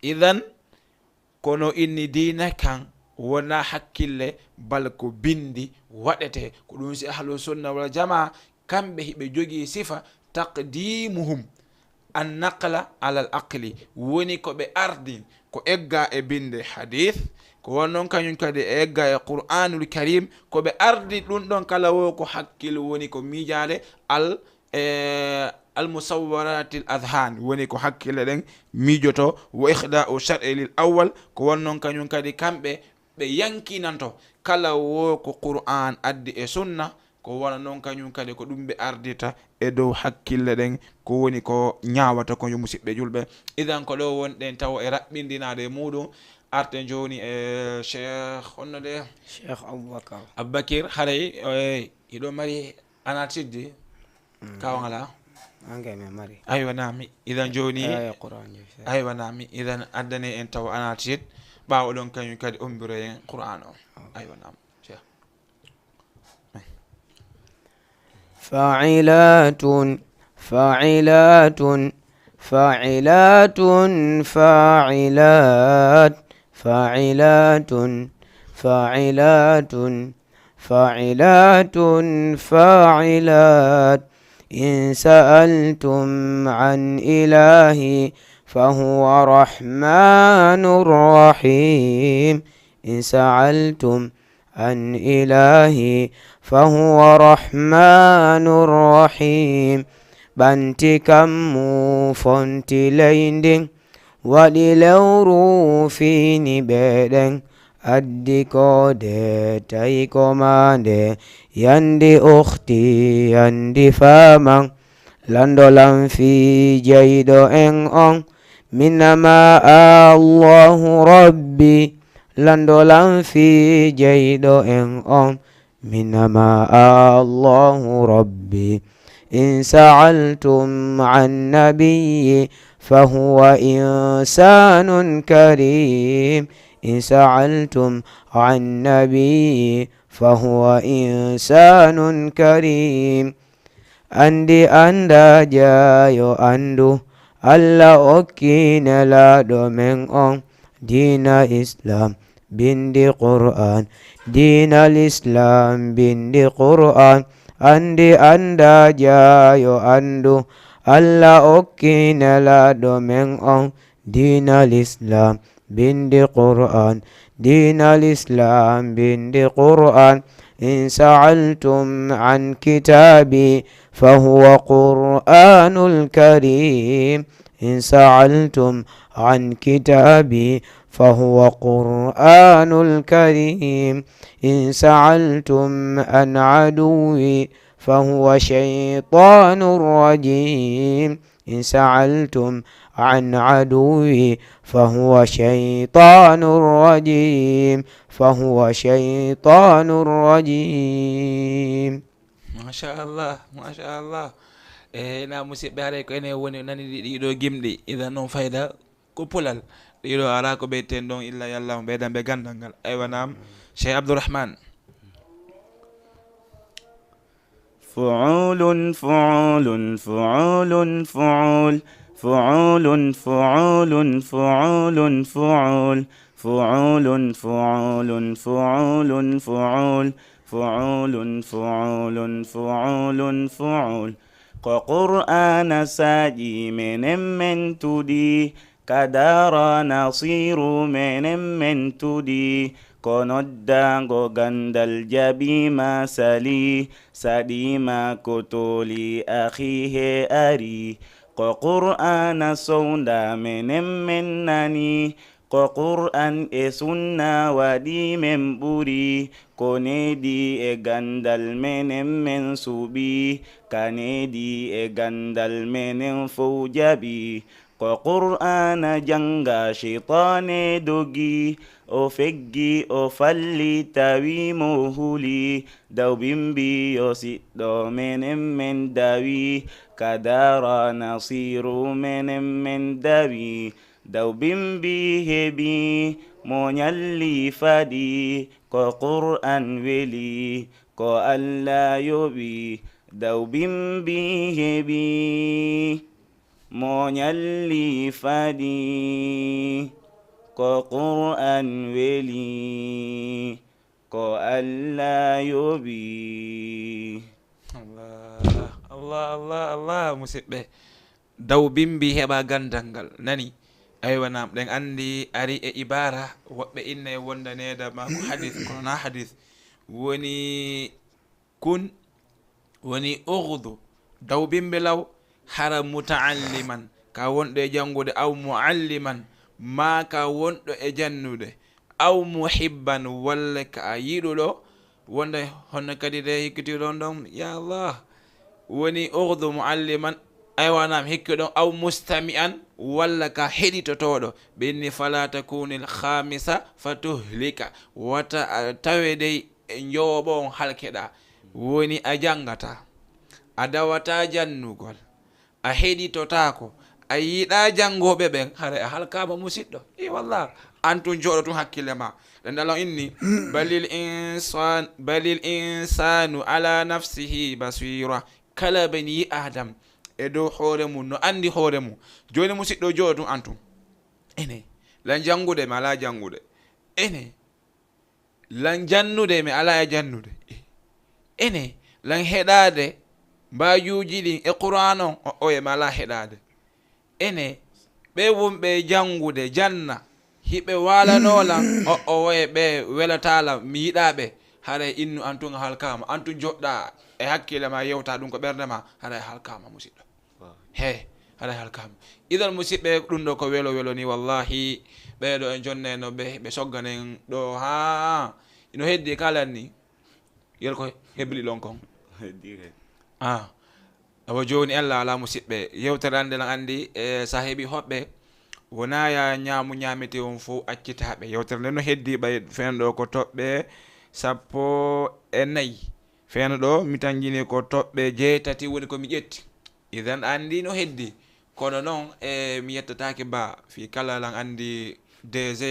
idan kono inni diina kan wona hakkille bal ko bindi waɗete ko ɗum si ahlu sunna wal jamaa kamɓe hiɓe jogii sifa taqdimuhum an naqla ala al aqli woni ko ɓe ardin ko egga e binde hadith ko wonnon kañum kadi e egga e qur'anul karim ko ɓe ardi ɗum ɗon kala wo ko hakkille woni ko miijade al musawwaratil adhan woni ko hakkille ɗen miijoto wa ikhda'u shar'i lil awwal ko wonnon kañum kadi kamɓe ɓe yankinanto kala wo ko qur'an addi e sunna ko wona noon kañum kadi ko ɗum ɓe ardita e dow hakkille ɗen ko woni ko ñawata ko yo musidɓe julɓe idan ko ɗo wonɗen taw e raɓɓindinade e muɗum arten joni e cheikh honno de cheikh aboubakir haray iɗo mari anatidde kawngala angame mari aywa nami idan joni aywa nami idan addane en taw anatid ɓawo ɗon kañum kadi ombiro en qur'an o aywa nam cheikh فاعلات فاعلات فاعلات فاعلات فاعلات فاعلات فاعلات فاعلات إن سألتم عن إلهي فهو رحمن رحيم إن سألتم عن إلهي فهو رحمن رحيم banti kammu fonti leyndin waɗi lewru fini ɓeɗen addi kode tawi ko mande yandi ukhti yandi faman landolan fi jeyɗo en on minama allahu rabbi landolan fi jeyɗo en on minama allahu rabbi in sa'altum an nabiyyi fahuwa insanun karim in sa'altum an nabiyyi fahuwa insanun karim andi anda jayo andu Allah okki nelaɗo men on dina islam bindi qur'an dina islam bindi qur'an andi anda jayo andu Allah okki nelaɗo men on dina islam bindi qur'an dina islam bindi qur'an in sa'altum an kitabi fahuwa qur'anul karim in sa'altum an kitabi فهو قرآن الكريم إن سألتم عن عدوي فهو شيطان رجيم إن سألتم عن عدوي فهو شيطان رجيم فهو شيطان رجيم ما شاء الله ما شاء الله na musidɓe haɗa ko ene woni nani ɗiɗo gimɗi idan noon fayda ko pulal ɗiɗo ala ko ɓeyten ɗon illa yallah mo ɓeydan ɓe gandal ngal aywa nam cheikh abdourahmane فعول فعول فعول فعول فعول فعول فعول فعول فعول فعول فعول فعول فعول فعول فعول فعول قرآن ساجي من تدي كدار نصير من تدي konoddango gandal jabima sali sadima kotoli akhihe ari ko qur'ana sownda menen men nani ko qur'an e sunna waɗi men ɓuri ko nedi e gandal menen men suɓi kanedi e gandal menen fow jaɓi ko qur'ana janga shaytane dogi o feggi o falli tawi mo huli daw bimbi yo siɗɗo menen men dawi kadara nasiru menen men dawi daw bimbi heɓi mo nyalli fadi ko qur'an weli ko Allah yoɓi daw bimbi heɓi mo nyalli fadi ko qur'an weli ko Allah yoɓi. Allah Allah Allah Allah musidɓe daw bimbi heɓa gandal ngal nani aywa nam ɗen andi ari e ibara woɓɓe inna e wondaneda ma ko hadith kono na hadith woni kun woni ughdu daw bimbi law hara mutaalliman ka wonɗo e jangude aw mualliman ma ka wonɗo e jannude aw muhibban walla ka yiɗuɗo wonde honno kadi de hikkitiɗon ɗon ya Allah woni ughdu mualliman aywanam hikkiɗon aw mustami'an walla ka heɗitotoɗo ɓenni fala takunil khamisa fatuhlika wata tawe dey e jowoɓo on halkeɗa woni a jangata a dawata jannugol a heɗitotako a yiɗa jangoɓe ɓen hara a halkama musidɗo i wallah antun joɗo tun hakkille ma ɗen ɗalon inni balil insanu ala nafsihi basira kala bani adam e dow hoore mum no andi hoore mum joni musidɗo joɗo tun antun ene lan jangude mi ala jangude ene lan jannude mi ala e jannude ene lan heɗade mbajuji ɗin e qur'an on oye mi ala heɗade ene ɓe wonɓe jangude janna hiɓe walanolan o woye ɓe welatala mi yiɗaɓe haray innu antun halkama antun joɗɗa e hakkille ma yewta ɗum ko ɓerde ma haray halkama musidɗo he ala halkam idan musidɓe ɗum ɗo ko welo welo ni wallahi ɓeɗo en jonne no ɓe sogganen ɗo ha ino heddi kalan ni yel ko hebli ɗon kon awa joni allah ala musidɓe yewtere ande lan andi sa heeɓi hoɓɓe wona ya ñaamu ñaamete on fof accitaɓe yewtere nde no heddi ɓay fen ɗo ko toɓɓe 14 fen ɗo mi tangini ko toɓɓe 8 woni komi ƴetti idan andi no heddi kono noon mi yettatake ba fi kala lan andi DG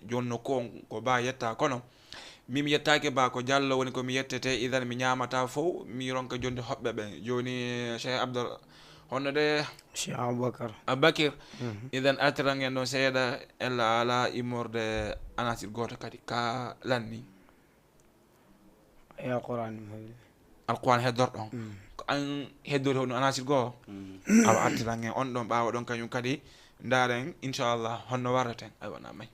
jonno ko ba yetta kono mi yettake ba ko Diallo woni komi yettete idan mi ñamata fof mi ronka jonde hoɓɓe ɓe joni Cheikh Abdou honno de Cheikh Aboubakir idan artirangen ɗon seeɗa ella ala immorde anasir goto kadi ka lanni ya Qur'an alquran heddorɗon ko an heddori hono anasir goo awa artirangen on ɗon ɓawa ɗon kañum kadi ndaren inchallah honno warraten aywana may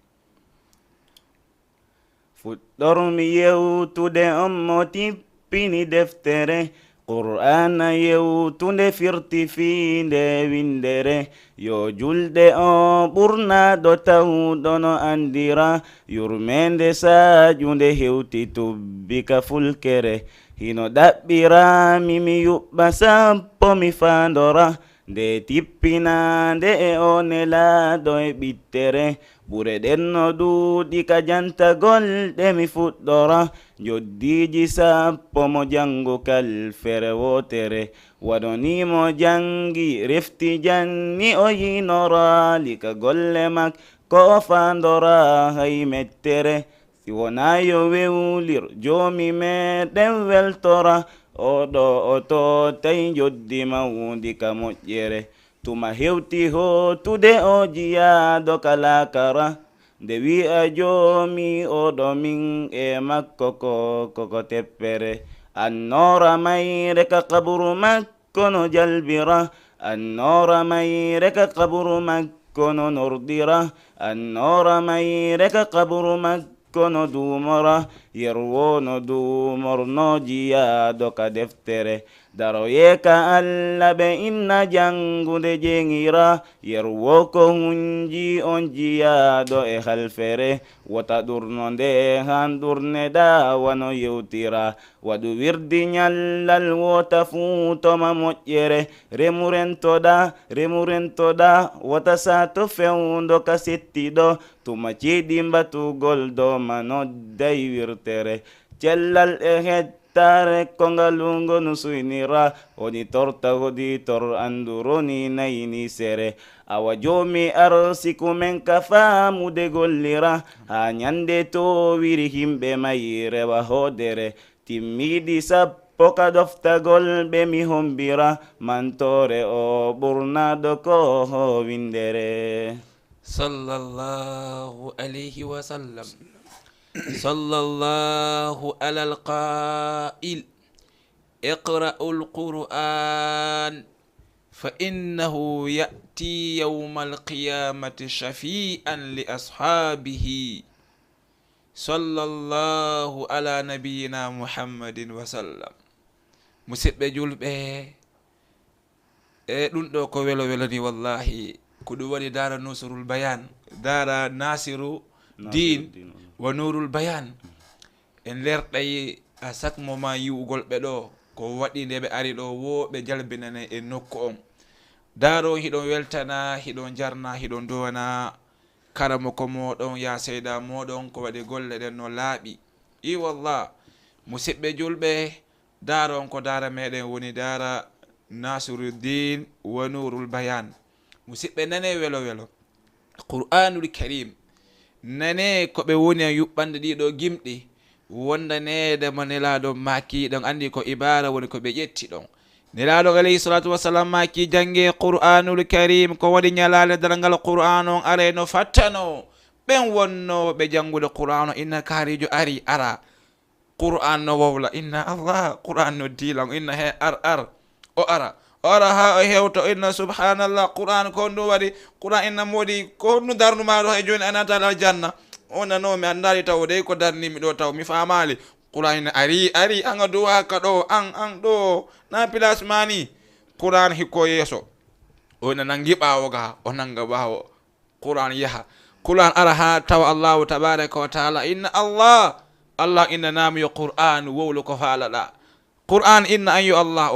fuɗɗormi yewtude on mo tippini deftere qur'ana yewtunde firti fiinde windere yo julde o ɓurnaɗo tawɗono andira yurmende saƴunde hewti tubbika fulkere hino ɗaɓɓirami mi yuɓɓa sappo mi fandora nde tippinande e o nelaɗo e ɓittere ɓure ɗenno ɗuuɗi ka jantagol ɗe mi fuɗɗora joddiji sappo mo jangukal fere wotere waɗonimo jangi refti janni o yinorali ka golle mak ko fandora hay mettere si wona yo wewlir jomi meɗen weltora oɗo o totay joddi mawdi ka moƴƴere tuma hewti hotude o jiyaɗo kala kara nde wi'a jomi oɗo min e makko koko teppere annora mayre ka kaburu makko no jalbira annora mayre ka kaburu makko no nordira annora mayre ka kaburu makko kono dumora yerwo no dumorno jiyaɗo ka deftere daroye ka allah ɓe inna jangude jengira yerwo ko hunji on jiyaɗo e halfere wota ɗurno nde han ɗurne dawano yewtira waɗu wirdi ñallal wota fuutoma moƴƴere remurentoɗa wota sato fewdo ka settiɗo tuma ciɗi mbatugol do manodday wirtere cellal e hettare ko ngalungo no suynira woni torta hodi tor anduroni nayni sere awa jomi arsiku men ka faamude gollira ha ñande to wiri himɓe mayi rewa hodere timmiɗi sappo ka ɗoftagol ɓe mi hombira mantore o ɓurnaɗo ko ho windere sallallahu alayhi wa sallam sallallahu ala alqa'il اقرأوا القرآن فإنه يأتي يوم القيامة شفيعا لأصحابه صلى الله على نبينا محمد وسلم musidɓe julɓe ɗum ɗo ko welo welani wallahi ko ɗum waɗi dara nusrul bayan dara nasiru din wa nurul bayan en lerɗay a chaque moment yiwugol ɓe ɗo ko waɗi nde ɓe ari ɗo woɓe jalbinane e nokku on daro hiɗon weltana hiɗon jarna hiɗon dowana karamo ko moɗon ya seyda moɗon ko waɗi golle ɗen no laaɓi i wallah musidɓe julɓe daro on ko dara meɗen woni dara nasiruddin wa nurul bayan musidɓe nane welo welo qur'anul karim nane ko ɓe woni e yuɓɓande ɗiɗo gimɗi wondanede mo nelaɗo maki ɗon andi ko ibara woni ko ɓe ƴetti ɗon nelaɗo alayhi salatu wassalam maki jange qur'anul karim ko waɗi ñalale dalngal qur'an on areno fattano ɓen wonno ɓe jangude qur'an o inna kaarijo ari ara qur'an no wowla inna allah qur'an no dilan inna he ar o ara ha o hewta o inna subhanallah qur'an ko ndu waɗi qur'an inna moɗi ko nu darnumaɗo hay joni anatal aljanna o nanomi andari taw dey ko darnimi ɗo taw mi famali qur'an ina ari anga duwa ka ɗo an ɗo na place mani qur'an hikko yeeso o nanangi ɓawo ga o nanga ɓawo qur'an yaha qur'an ara ha tawa allahu tabaraka wa taala inna allah innanami yo qur'an wowlu ko faalaɗa qur'an inna an yo allah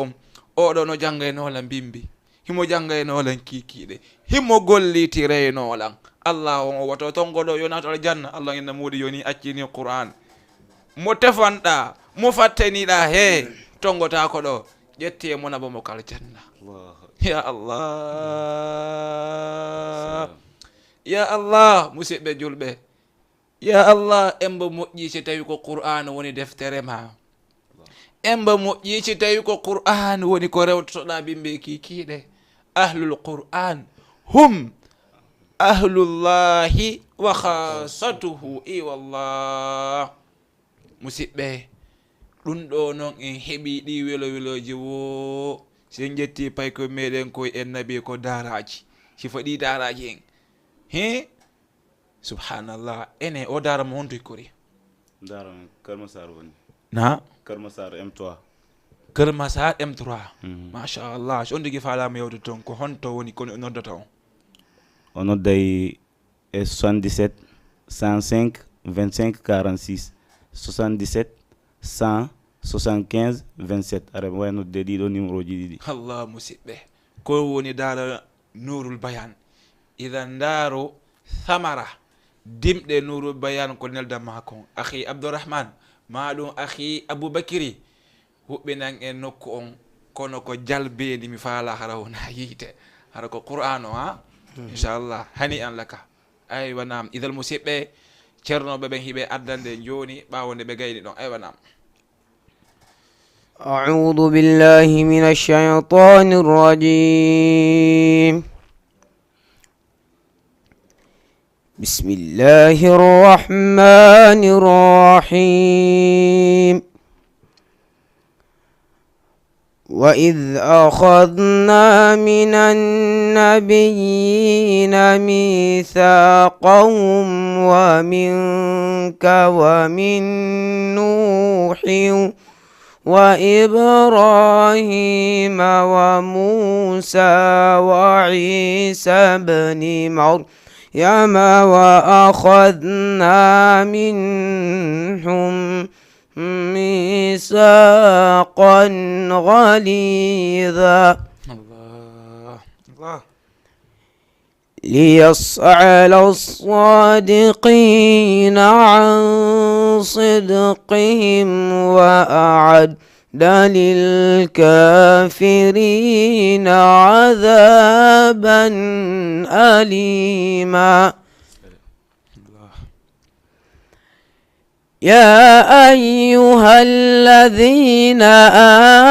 oɗo no janggaynolan bimbi himo janggaynolan kikiɗe himo gollitireynolan allah o wato tongoɗo yonato aljanna allah inna muɗi yoni accini qur'an mo tefanɗa mo fatteniɗa he tongota ko ɗo ƴetti e monabo mo kal janna ya allah ya allah musidɓe julɓe ya allah emba moƴƴi so tawi ko qur'an woni deftere ma emba moƴƴi so tawi ko qur'an woni ko rewtotoɗa bimbe kikiɗe ahlul qur'an hum ahlullahi wa khasatuhu i wallah musidɓe ɗum ɗo noon en heeɓi ɗi weloji wo sen jetti pay ko meɗen koye en nabi ko daraji si faɗi daraji en he subhanallah ene o dara mo honto kori dara Kër Massar woni na Kër Massar M3 Kër Massar M3 machallah so on digi falama yewde toon ko honto woni kono noddata on o nodday e 77 105 25 46 77 175 27 are way nodde ɗiɗo numéro ji ɗiɗi allah musidɓe ko woni dara nurul bayan idan daaro thamara dimɗe nurul bayan ko nelda makon akhi abdourahman maɗum akhi aboubacry huɓɓinan en nokku on kono ko jalbedi mi faala hara wona yiite hara ko qur'an o ha inchallah hani an laka aywa nam idal musidɓe ceernoɓe ɓen hiɓe addande joni ɓawonde ɓe gayni ɗon aywa nam أعوذ بالله من الشيطان الرجيم بسم الله الرحمن الرحيم وإذ أخذنا من النبيين ميثاقهم ومنك ومن نوح وإبراهيم وموسى وعيسى بن مريم وأخذنا منهم ميثاقا غليظا الله ليسأل الصادقين عن صدقهم وأعد للكافرين عذابا أليما يا أيها الذين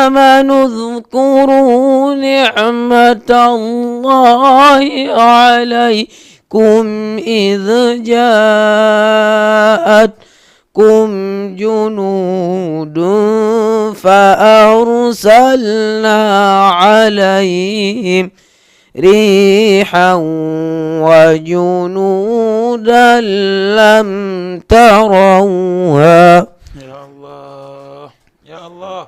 آمنوا اذكروا نعمة الله عليكم إذ جاءتكم جنود فأرسلنا عليهم ريحا وجنودا لم تروها يا الله يا الله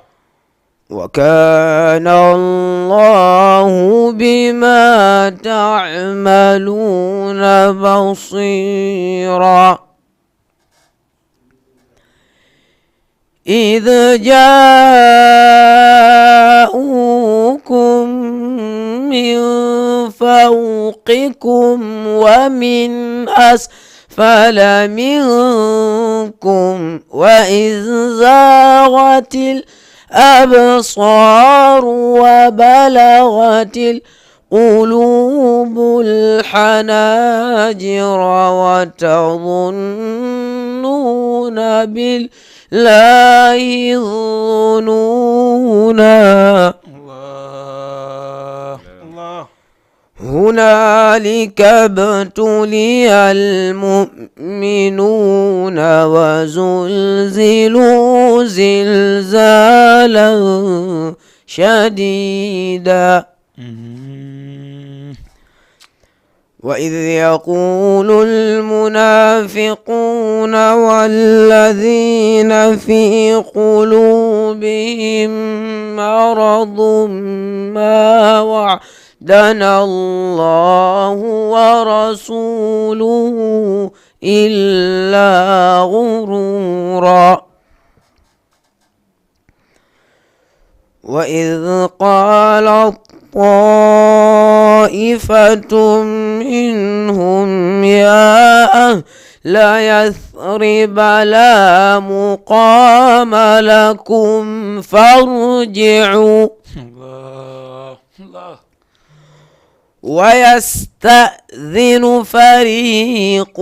وكان الله بما تعملون بصيرا إذ جاءوكم من فوقكم ومن أسفل منكم وإذ زاغت الأبصار وبلغت القلوب الحناجر وتظنون بالله الظنونا هنالك ابتلي المؤمنون وزلزلوا زلزالا شديدا وإذ يقول المنافقون والذين في قلوبهم مرض ما وعد دنا الله ورسوله إلا غرورا. وإذ قالت طائفة منهم يا أهل يثرب لا مقام لكم فارجعوا ويستأذن فريق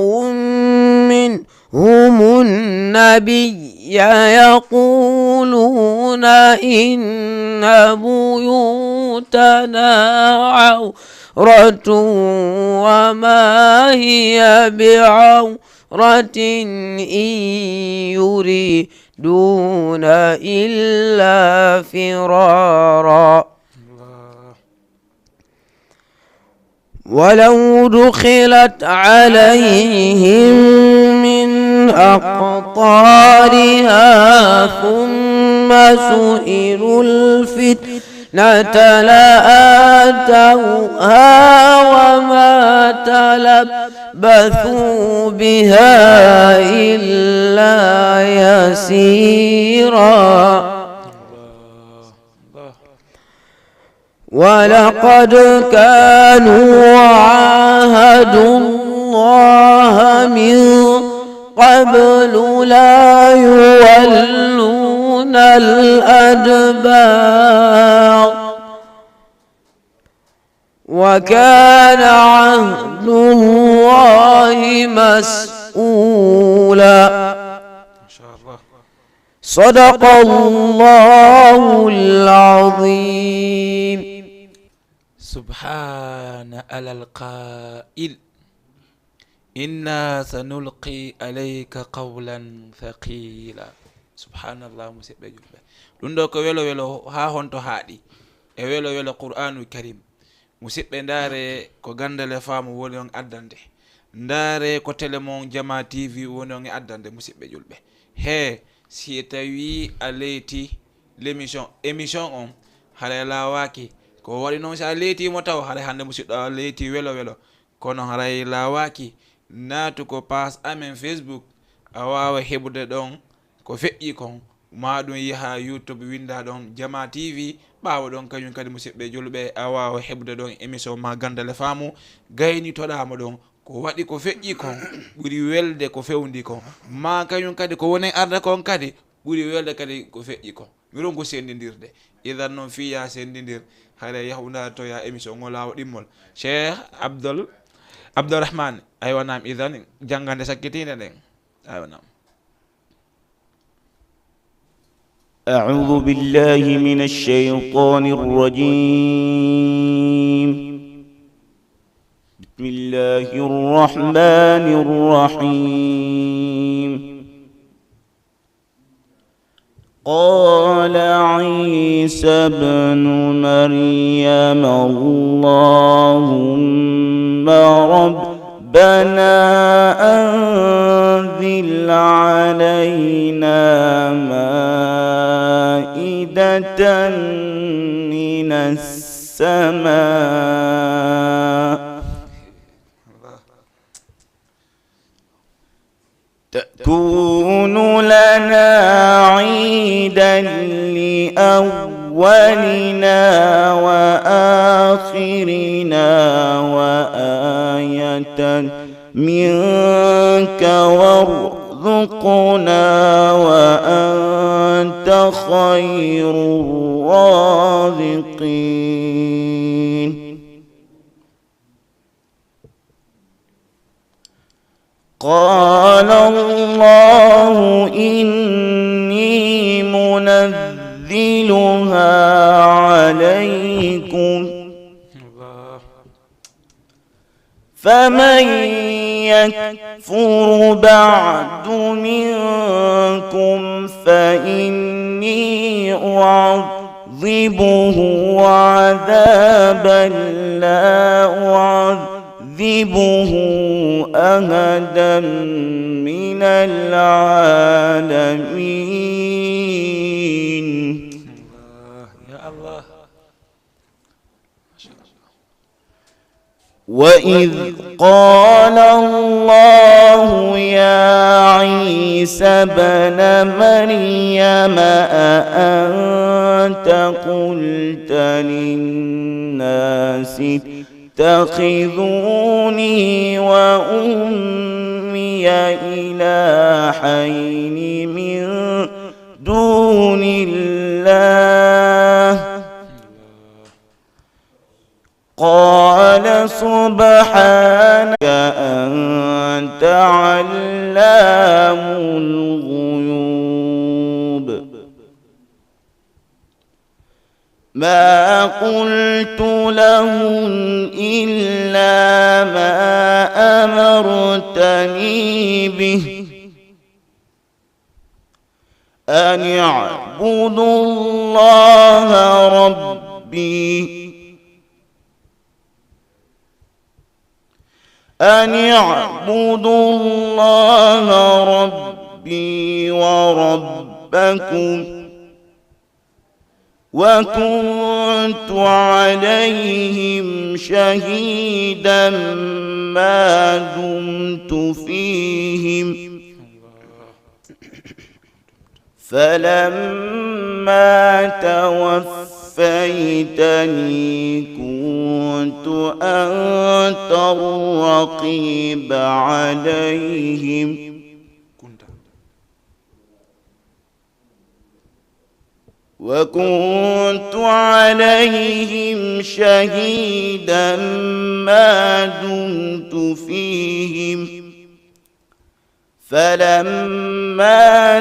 منهم النبي يقولون إن بيوتنا عورة وما هي بعورة إن يريدون إلا فرارا. ولو دخلت عليهم من أقطارها ثم سئلوا الفتنة لآتوها وما تلبثوا بها إلا يسيرا. ولقد كانوا عاهدوا الله من قبل لا يولون الأدبار وكان عهد الله مسؤولا. صدق الله العظيم. سبحان على القائل إنا سنلقي عليك قولا ثقيلا. سبحان الله مسيبه جلبه لندو ko welo welo ha honto haadi e welo welo Qur'anul Karim musibbe ndare ko gandale faamu woni on addande ndare ko telemon Jama TV woni on addande musibbe julbe he si tawi a leyti l'émission on hale lawaki ko wadi non sa leyti mo taw hale hande musiddo leyti welo welo kono haray lawaki natu ko pass amen Facebook a wawa hebude don ko feƴƴi kon maɗum yaha YouTube winda don Jama TV ɓawa ɗon kañum kadi musidɓe julɓe a wawa heɓde ɗon émission ma gandale faamu gaynitoɗama ɗon ko waɗi ko feƴƴi kon ɓuri welde ko fewndi kon ma kañum kadi ko woni arda kon kadi ɓuri welde kadi ko feƴƴi kon miron ko sendidirde idan noon fiya sendidir haɗa yahunda to ya émission ngo lawa ɗimmol Cheikh Abdourahmane aywanam idan jangande sakkitinde ɗen aywanam. أعوذ بالله من الشيطان الرجيم. بسم الله الرحمن الرحيم. قال عيسى ابن مريم اللهم ربنا أنزل علينا مائدة من السماء تكون لنا عيدا لأولنا وآخرنا وآية منك وارزقنا وأنت خير الرازقين. قال الله إني منزلها عليكم فمن يكفر بعد منكم فإني أعذبه عذابا لا أعذبه أحدا من العالمين. يا الله ما شاء الله. وإذ قال الله يا عيسى ابن مريم أأنت قلت للناس اتخذوني وأمي إلهين من دون الله قال سبحانك أنت علام الغيوب ما قلت لهم إلا ما أمرتني به أن اعبدوا الله ربي أن اعبدوا الله ربي وربكم وكنت عليهم شهيدا ما دمت فيهم فلما توفيتني كنت أنت الرقيب عليهم وكنت عليهم شهيدا ما دمت فيهم فلما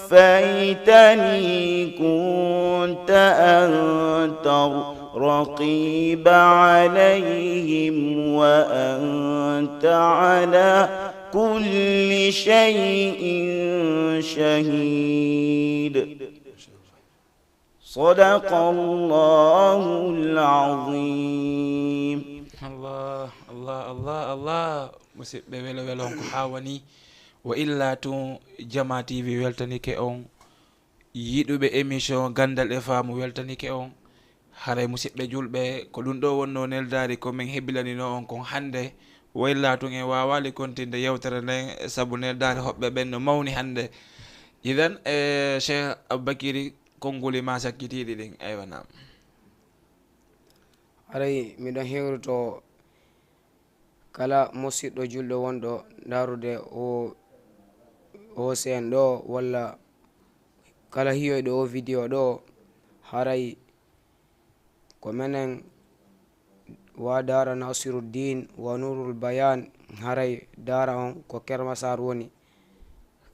توفيتني كنت أنت الرقيب عليهم وأنت على كل شيء شهيد صدق الله العظيم. الله الله الله الله musidɓe welo welon ko ha woni wa illa tun Jama TV weltanike on yiɗuɓe émission gandal e faamu weltanike on haray musidɓe julɓe ko ɗum ɗo wonno neldari komin heɓilanino on kon hande wa illa tun en wawali kontinde yewtere nden saabu neldari hoɓɓe ɓen no mawni hande idan Cheikh Aboubacry konnguli ma sakkitiɗi ɗin aywa nam aray miɗon hewruto kala musidɗo julɗo wonɗo darude o sen ɗo walla kala hiyoyɗo o vidéo ɗo haray ko menen wa dara Nasiruddin wa Nurul Bayan haray dara on ko Kermasar woni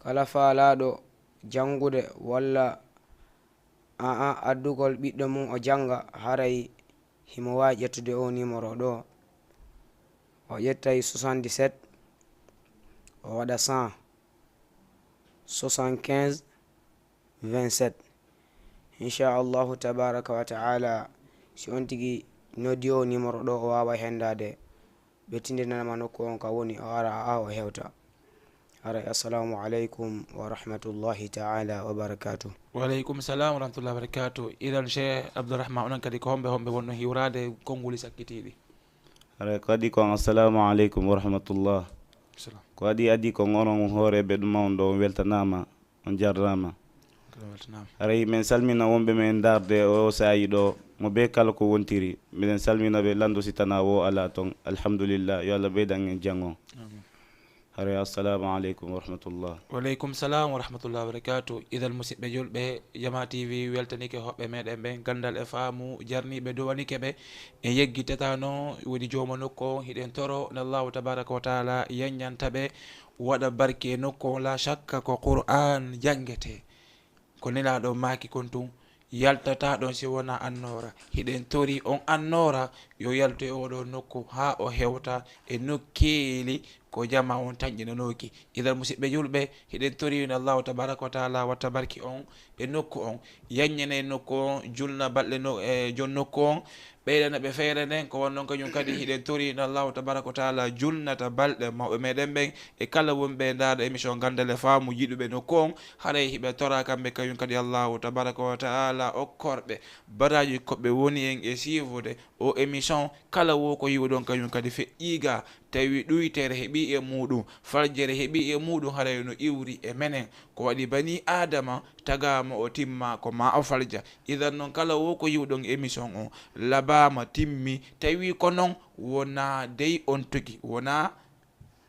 kala faalaɗo jangude walla addugol ɓiɗɗo mum o janga haray himo wawi ƴettude o numéro ɗo o ƴettay 77 o waɗa 100 75 27 inchallahu tabaraka wa taala si on tigui noddi o numéro ɗo o wawa hendade ɓe tindinanama nokku on ka woni o ara o hewta aray assalamu aleykum wa rahmatullahi taala wa barakatuh. Waleykum salam wa rahmatullahi wa barakatuh. Idan Cheikh Abdourahmane onon kadi ko homɓe wonno hiwrade konnguli sakkitiɗi aray ko adi kon assalamu aleykum wa rahmatullah ko adi kon onon hooreɓe ɗum mawɗo on weltanama on jarrama aray min salmina wonɓe men darde o sayi ɗo mo be kala ko wontiri miɗen salmina ɓe landu si tana wo ala ton alhamdulillah yo Allah ɓeydan en jango haray assalamu aleykum wa rahmatullah. Waleykum salam wa rahmatullahi wa barakatuh. Idal musidɓe julɓe Jama TV weltanike hoɓɓe meɗen ɓen gandal e faamu jarniɓe dowanike ɓe e yeggitetano woni joma nokku on hiɗen toro n Allahu tabaraka wa taala yanñantaɓe waɗa barke e nokku on la shakka ko Qur'an jangete ko nelaɗo maki kon tun yaltata ɗon si wona annora hiɗen tori on annora yo yalto e oɗo nokku ha o hewta e nokkeli ko jama on taƴƴinanoki idan musidɓe julɓe hiɗen tori no Allahu tabaraka wa taala watta barki on e nokku on yanñane nokku on julna balɗe e jon nokku on ɓeydana ɓe feere nden ko wonnon kañum kadi hiɗen tori no Allahu tabaraka wa taala julnata balɗe mawɓe meɗen ɓen e kala wonɓe ndaɗo émission gandal e faamu yiɗuɓe nokku on haray hiɓe tora kamɓe kañum kadi Allahu tabaraka wa taala okkorɓe baraji koɓe woni en e siivude o émission kala wo ko yiwɗon kañum kadi feƴƴiga tawi ɗuytere heeɓi e muɗum farjere heeɓi e muɗum haray no iwri e menen ko waɗi bani adama tagama o timma ko ma o falja idan noon kala wo ko yiwɗon émission o labama timmi tawi ko noon wona dey on togi wona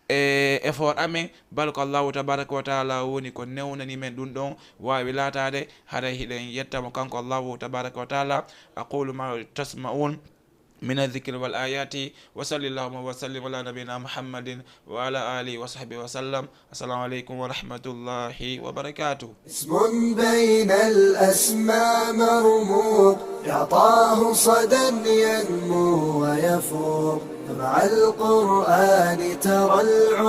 effort amen bal ko allahu tabaraka wa taala woni ko newnani men ɗum ɗon wawi latade haray hiɗen yettamo kanko allahu tabaraka wa taala aqulu ma tasma'un من الذكر والآيات وصلى اللهم وسلم على نبينا محمد وعلى آله وصحبه وسلم السلام عليكم ورحمة الله وبركاته اسم بين الأسماء مرموق يعطاه صدى ينمو ويفوق مع القرآن ترى العلوم